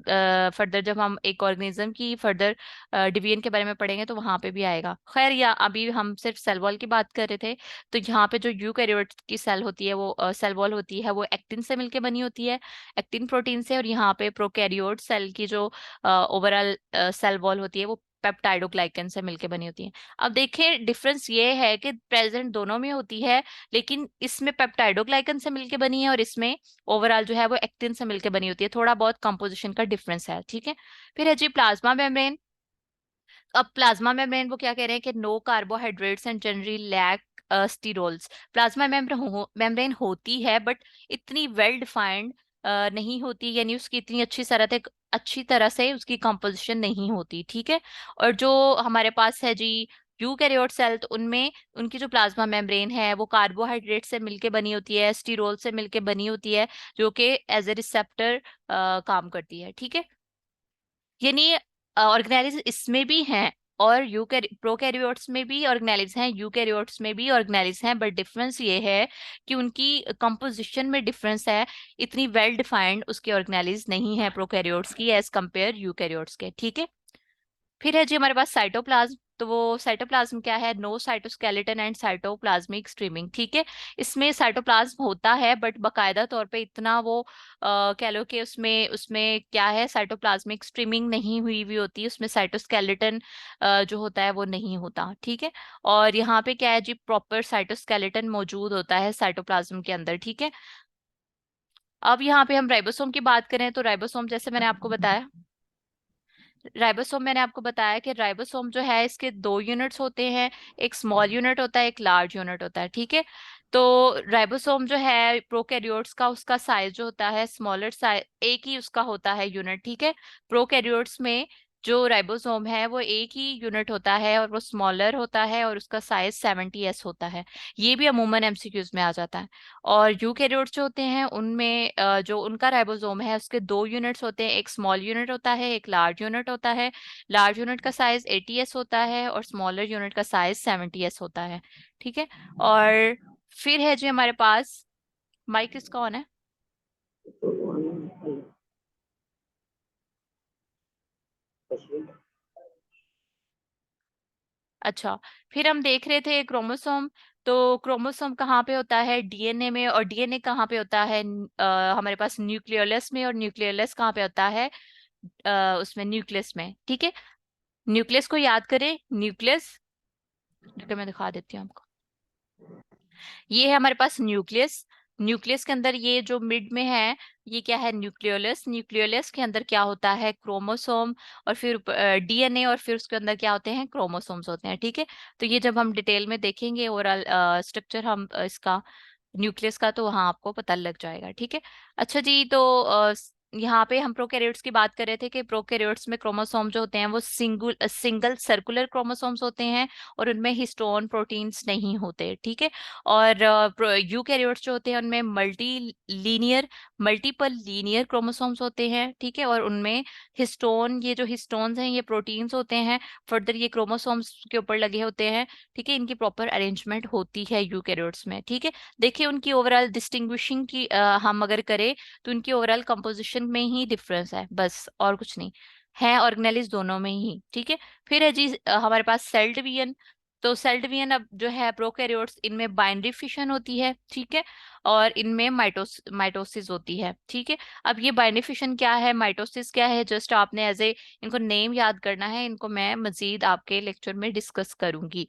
फर्दर जब हम एक ऑर्गेनिज्म की फर्दर डिवीजन के बारे में पढ़ेंगे तो वहां पे भी आएगा। खैर, या अभी हम सिर्फ सेल वॉल की बात कर रहे थे। तो यहाँ पे जो यूकैरियोट की सेल होती है वो सेल वॉल होती है वो एक्टिन से मिलके बनी होती है, एक्टिन प्रोटीन से। और यहाँ पे प्रोकैरियोट सेल की जो ओवरऑल सेल वॉल होती है वो पेप्टाइडोग्लाइकन से मिलके बनी होती है। अब देखें डिफरेंस ये है कि प्रेजेंट दोनों में होती है, लेकिन इसमें पेप्टाइडोग्लाइकन से मिलके बनी है और इसमें ओवरऑल जो है वो एक्टिन से मिलकर बनी होती है, थोड़ा बहुत कंपोजिशन का डिफरेंस है, ठीक है। फिर है जी प्लाज्मा मेम्ब्रेन। अब प्लाज्मा मेम्ब्रेन वो क्या कह रहे हैं कि no carbohydrates and generally lack sterols. Plasma membrane होती है बट इतनी वेल डिफाइंड नहीं होती, यानी उसकी इतनी अच्छी तरह से उसकी कंपोजिशन नहीं होती, ठीक है। और जो हमारे पास है जी यूकैरियोट सेल, तो उनमें उनकी जो प्लाज्मा मेम्ब्रेन है वो कार्बोहाइड्रेट से मिलके बनी होती है, स्टीरोल से मिलके बनी होती है, जो कि एज ए रिसेप्टर काम करती है, ठीक है। यानी ऑर्गेनेलिज इसमें भी हैं और प्रोकैरियोट्स में भी ऑर्गेनेलिज हैं, यूकैरियोट्स में भी ऑर्गेनेलिज हैं, बट डिफरेंस ये है कि उनकी कंपोजिशन में डिफरेंस है। इतनी वेल डिफाइंड उसके ऑर्गेनेलिज नहीं है प्रोकैरियोट्स की एज कंपेयर यूकैरियोट्स के, ठीक है। फिर है जी हमारे पास साइटोप्लाज्म। तो वो साइटोप्लाज्म क्या है, no cytoskeleton and cytoplasmic streaming, ठीक है। इसमें साइटोप्लाज्म होता है बट बकायदा तौर पे इतना वो कह लो कि उसमें उसमें क्या है, साइटोप्लाज्मिक स्ट्रीमिंग नहीं हुई हुई होती है, उसमें साइटोस्केलेटन जो होता है वो नहीं होता, ठीक है। और यहाँ पे क्या है जी, प्रॉपर साइटोस्केलेटन मौजूद होता है साइटोप्लाज्म के अंदर, ठीक है। अब यहाँ पे हम राइबोसोम की बात करें तो राइबोसोम जैसे मैंने आपको बताया, राइबोसोम मैंने आपको बताया कि राइबोसोम जो है इसके दो यूनिट्स होते हैं, एक स्मॉल यूनिट होता है, एक लार्ज यूनिट होता है, ठीक है। तो राइबोसोम जो है प्रोकैरियोट्स का, उसका साइज जो होता है स्मॉलर साइज, एक ही उसका होता है यूनिट, ठीक है। प्रोकैरियोट्स में जो राइबोसोम है वो एक ही यूनिट होता है और वो स्मॉलर होता है और उसका साइज 70s होता है। ये भी अमूमन एमसीक्यूज में आ जाता है। और यूकैरियोट्स जो होते हैं उनमें जो उनका राइबोसोम है उसके दो यूनिट्स होते हैं, एक स्मॉल यूनिट होता है, एक लार्ज यूनिट होता है। लार्ज यूनिट का साइज 80s होता है और स्मॉलर यूनिट का साइज 70s होता है, ठीक है। और फिर है जी हमारे पास, माइक किसका ऑन है? अच्छा, फिर हम देख रहे थे क्रोमोसोम। तो क्रोमोसोम कहाँ पे होता है, डीएनए में, और डीएनए कहाँ पे होता है, हमारे पास न्यूक्लियोलस में, और न्यूक्लियोलस कहाँ पे होता है, उसमें न्यूक्लियस में, ठीक है। न्यूक्लियस को याद करें, न्यूक्लियस, ठीक है मैं दिखा देती हूँ आपको। ये है हमारे पास न्यूक्लियस। न्यूक्लियस के अंदर ये जो मिड में है, ये क्या है, न्यूक्लियोलस। न्यूक्लियोलस के अंदर क्या होता है, क्रोमोसोम, और फिर डीएनए, और फिर उसके अंदर क्या होते हैं, क्रोमोसोम्स होते हैं, ठीक है। तो ये जब हम डिटेल में देखेंगे ओवरऑल स्ट्रक्चर हम इसका न्यूक्लियस का, तो वहाँ आपको पता लग जाएगा, ठीक है। अच्छा जी, तो यहाँ पे हम प्रोकैरियोट्स की बात कर रहे थे कि प्रोकैरियोट्स में क्रोमोसोम जो होते हैं वो सिंगल सर्कुलर क्रोमोसोम्स होते हैं और उनमें हिस्टोन प्रोटीन्स नहीं होते, ठीक है। और यूकैरियोट्स जो होते हैं उनमें मल्टीपल लीनियर क्रोमोसोम्स होते हैं, ठीक है। और उनमें हिस्टोन, ये जो हिस्टोन्स हैं ये प्रोटीन्स होते हैं, फर्दर ये क्रोमोसोम्स के ऊपर लगे होते हैं, ठीक है। इनकी प्रॉपर अरेंजमेंट होती है यूकैरियोट्स में, ठीक है। देखिए उनकी ओवरऑल डिस्टिंग्विशिंग की हम अगर करें तो उनकी ओवरऑल कंपोजिशन में ही डिफरेंस है, बस और कुछ नहीं है, ऑर्गेनेलिज दोनों में ही, ठीक है। फिर है जी हमारे पास सेल डिवीजन। तो सेल डिवीजन अब जो है प्रोकैरियोट्स, इनमें बाइनरी फिशन होती है, ठीक है। और इनमें माइटोसिस होती है, ठीक है। अब ये बाइनरी फिशन क्या है, माइटोसिस क्या है, जस्ट आपने एज ए इनको नेम याद करना है, इनको मैं मजीद आपके लेक्चर में डिस्कस करूंगी।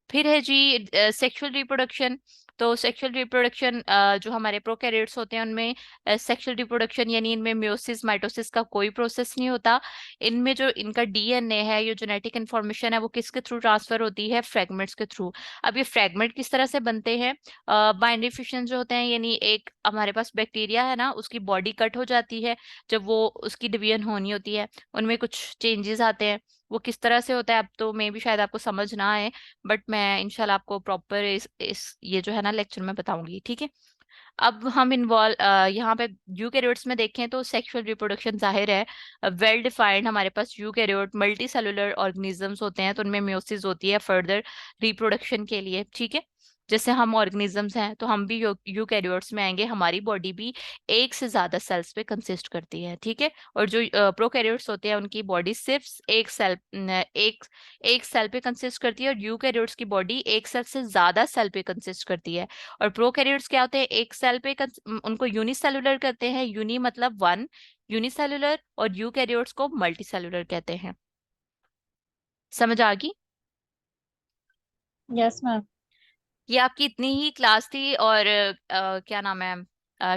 फिर है जी सेक्सुअल रिप्रोडक्शन। तो सेक्सुअल रिप्रोडक्शन जो हमारे प्रोकैरियोट्स होते हैं उनमें सेक्सुअल रिप्रोडक्शन यानी इनमें म्योसिस माइटोसिस का कोई प्रोसेस नहीं होता। इनमें जो इनका डीएनए है, ये जेनेटिक इंफॉर्मेशन है, वो किसके थ्रू ट्रांसफर होती है, फ्रेगमेंट्स के थ्रू। अब ये फ्रेगमेंट किस तरह से बनते हैं, बाइनरी फिशन जो होते हैं, यानी एक हमारे पास बैक्टीरिया है ना, उसकी बॉडी कट हो जाती है, जब वो उसकी डिवीजन होनी होती है उनमें कुछ चेंजेस आते हैं। वो किस तरह से होता है अब तो मे भी शायद आपको समझ ना आए, बट मैं इंशाल्लाह आपको प्रॉपर इस ये जो है ना लेक्चर में बताऊंगी, ठीक है। अब हम इन्वॉल्व यहाँ पे यूकैरियोट्स में देखें तो सेक्सुअल रिप्रोडक्शन जाहिर है वेल डिफाइंड, हमारे पास यूकैरियोट मल्टी सेलुलर ऑर्गेनिजम्स होते हैं, तो उनमें म्योसिस होती है फर्दर रिप्रोडक्शन के लिए, ठीक है। जैसे हम ऑर्गेनिजम्स हैं तो हम भी यूकैरियोट्स में आएंगे, हमारी बॉडी भी एक से ज्यादा सेल्स पे कंसिस्ट करती है, ठीक है। और जो प्रोकैरियोट्स होते हैं उनकी बॉडी सिर्फ एक एक सेल पे कंसिस्ट करती है, और यूकैरियोट्स की बॉडी एक सेल से ज्यादा सेल पे कंसिस्ट करती है। और प्रोकैरियोट्स क्या होते हैं, एक सेल पे उनको यूनिसेलुलर कहते हैं, यूनि मतलब वन, यूनिसेलुलर, और यूकैरियोट्स को मल्टीसेलुलर कहते हैं। समझ आ गई? Yes ma'am. ये आपकी इतनी ही क्लास थी। और क्या नाम है,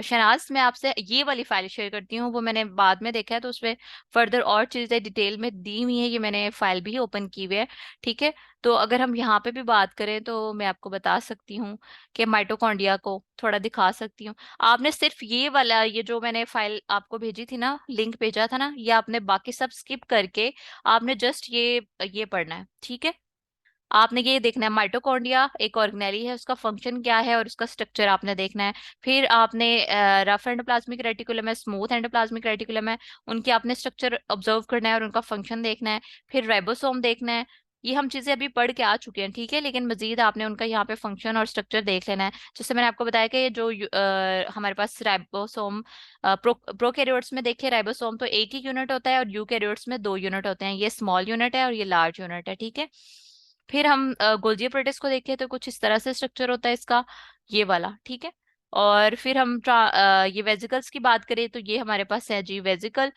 शनाज, मैं आपसे ये वाली फाइल शेयर करती हूँ, वो मैंने बाद में देखा है तो उसमें फर्दर और चीज़ें डिटेल में दी हुई है, ये मैंने फाइल भी ओपन की हुई है, ठीक है। तो अगर हम यहाँ पे भी बात करें तो मैं आपको बता सकती हूँ कि माइटोकॉन्ड्रिया को थोड़ा दिखा सकती हूँ। आपने सिर्फ ये वाला, ये जो मैंने फाइल आपको भेजी थी ना, लिंक भेजा था ना, ये आपने बाकी सब स्किप करके आपने जस्ट ये पढ़ना है, ठीक है। आपने ये देखना है माइटोकॉन्ड्रिया एक ऑर्गेनेली है, उसका फंक्शन क्या है और उसका स्ट्रक्चर आपने देखना है। फिर आपने रफ एंडोप्लाज्मिक रेटिकुलम है, स्मूथ एंडोप्लाज्मिक रेटिकुलम है, उनके आपने स्ट्रक्चर ऑब्जर्व करना है और उनका फंक्शन देखना है। फिर राइबोसोम देखना है, ये हम चीजें अभी पढ़ के आ चुके हैं, ठीक है, लेकिन मजीद आपने उनका यहाँ पे फंक्शन और स्ट्रक्चर देख लेना है। जैसे मैंने आपको बताया कि ये जो हमारे पास राइबोसोम, प्रोकैरियोट्स में देखिए राइबोसोम तो एक ही यूनिट होता है और यूकैरियोट्स में दो यूनिट होते हैं। ये स्मॉल यूनिट है और ये लार्ज यूनिट है, ठीक है। फिर हम गोल्जी प्रोटिस्ट को देखें तो कुछ इस तरह से स्ट्रक्चर होता है इसका, ये वाला, ठीक है। और फिर हम ये वेजिकल्स की बात करें तो ये हमारे पास है जी वेजिकल।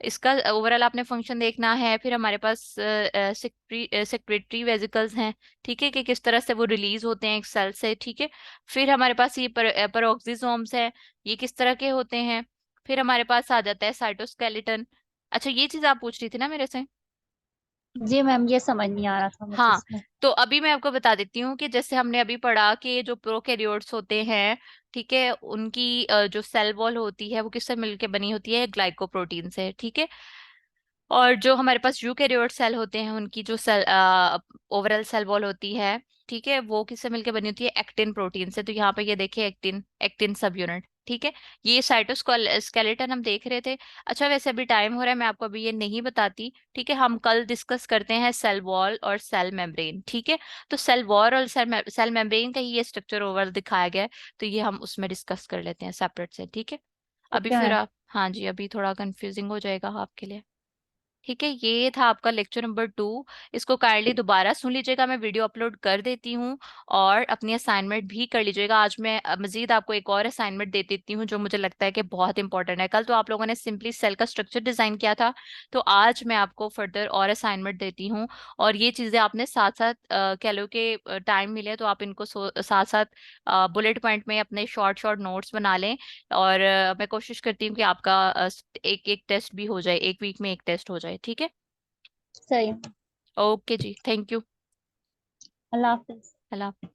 इसका ओवरऑल आपने फंक्शन देखना है। फिर हमारे पास सेक्रेटरी वेजिकल्स हैं, ठीक है, कि किस तरह से वो रिलीज होते हैं एक सेल से, ठीक है। फिर हमारे पास ये पेरोक्सिसोम्स है, ये किस तरह के होते हैं। फिर हमारे पास आ जाता है साइटोस्केलेटन। अच्छा, ये चीज आप पूछ रही थी ना मेरे से। जी मैम, ये समझ नहीं आ रहा था मुझे हाँ, इसमें। तो अभी मैं आपको बता देती हूँ कि जैसे हमने अभी पढ़ा कि जो प्रोकैरियोट्स होते हैं, ठीक है, उनकी जो सेल वॉल होती है वो किससे मिलकर बनी होती है, ग्लाइकोप्रोटीन से, ठीक है। और जो हमारे पास यूकैरियोट सेल होते हैं उनकी जो सेल ओवरऑल सेल वॉल होती है, ठीक है, वो किससे मिलकर बनी होती है, एक्टिन प्रोटीन से। तो यहाँ पे ये देखिए एक्टिन, एक्टिन सब यूनिट, ठीक है। ये साइटोस्केलेटन हम देख रहे थे। अच्छा, वैसे अभी टाइम हो रहा है, मैं आपको अभी ये नहीं बताती, ठीक है। हम कल डिस्कस करते हैं सेल वॉल और सेल मेम्ब्रेन, ठीक है। तो सेल वॉल और सेल मेम्ब्रेन का ही ये स्ट्रक्चर ओवरऑल दिखाया गया है, तो ये हम उसमें डिस्कस कर लेते हैं सेपरेट से, ठीक है। अभी ओके फिर मैम। आप, हाँ जी, अभी थोड़ा कंफ्यूजिंग हो जाएगा आपके लिए, ठीक है। ये था आपका लेक्चर नंबर 2। इसको काइंडली दोबारा सुन लीजिएगा, मैं वीडियो अपलोड कर देती हूँ। और अपनी असाइनमेंट भी कर लीजिएगा। आज मैं मजीद आपको एक और असाइनमेंट दे देती हूँ जो मुझे लगता है कि बहुत इंपॉर्टेंट है। कल तो आप लोगों ने सिंपली सेल का स्ट्रक्चर डिजाइन किया था, तो आज मैं आपको फर्दर और असाइनमेंट देती हूँ। और ये चीजें आपने साथ साथ कह लो कि टाइम मिले तो आप इनको साथ साथ बुलेट पॉइंट में अपने शॉर्ट शॉर्ट नोट्स बना लें। और मैं कोशिश करती हूँ कि आपका एक एक टेस्ट भी हो जाए, एक वीक में एक टेस्ट हो जाए, ठीक है। सही। ओके जी, थैंक यू। अल्लाह हाफिज। अल्लाह।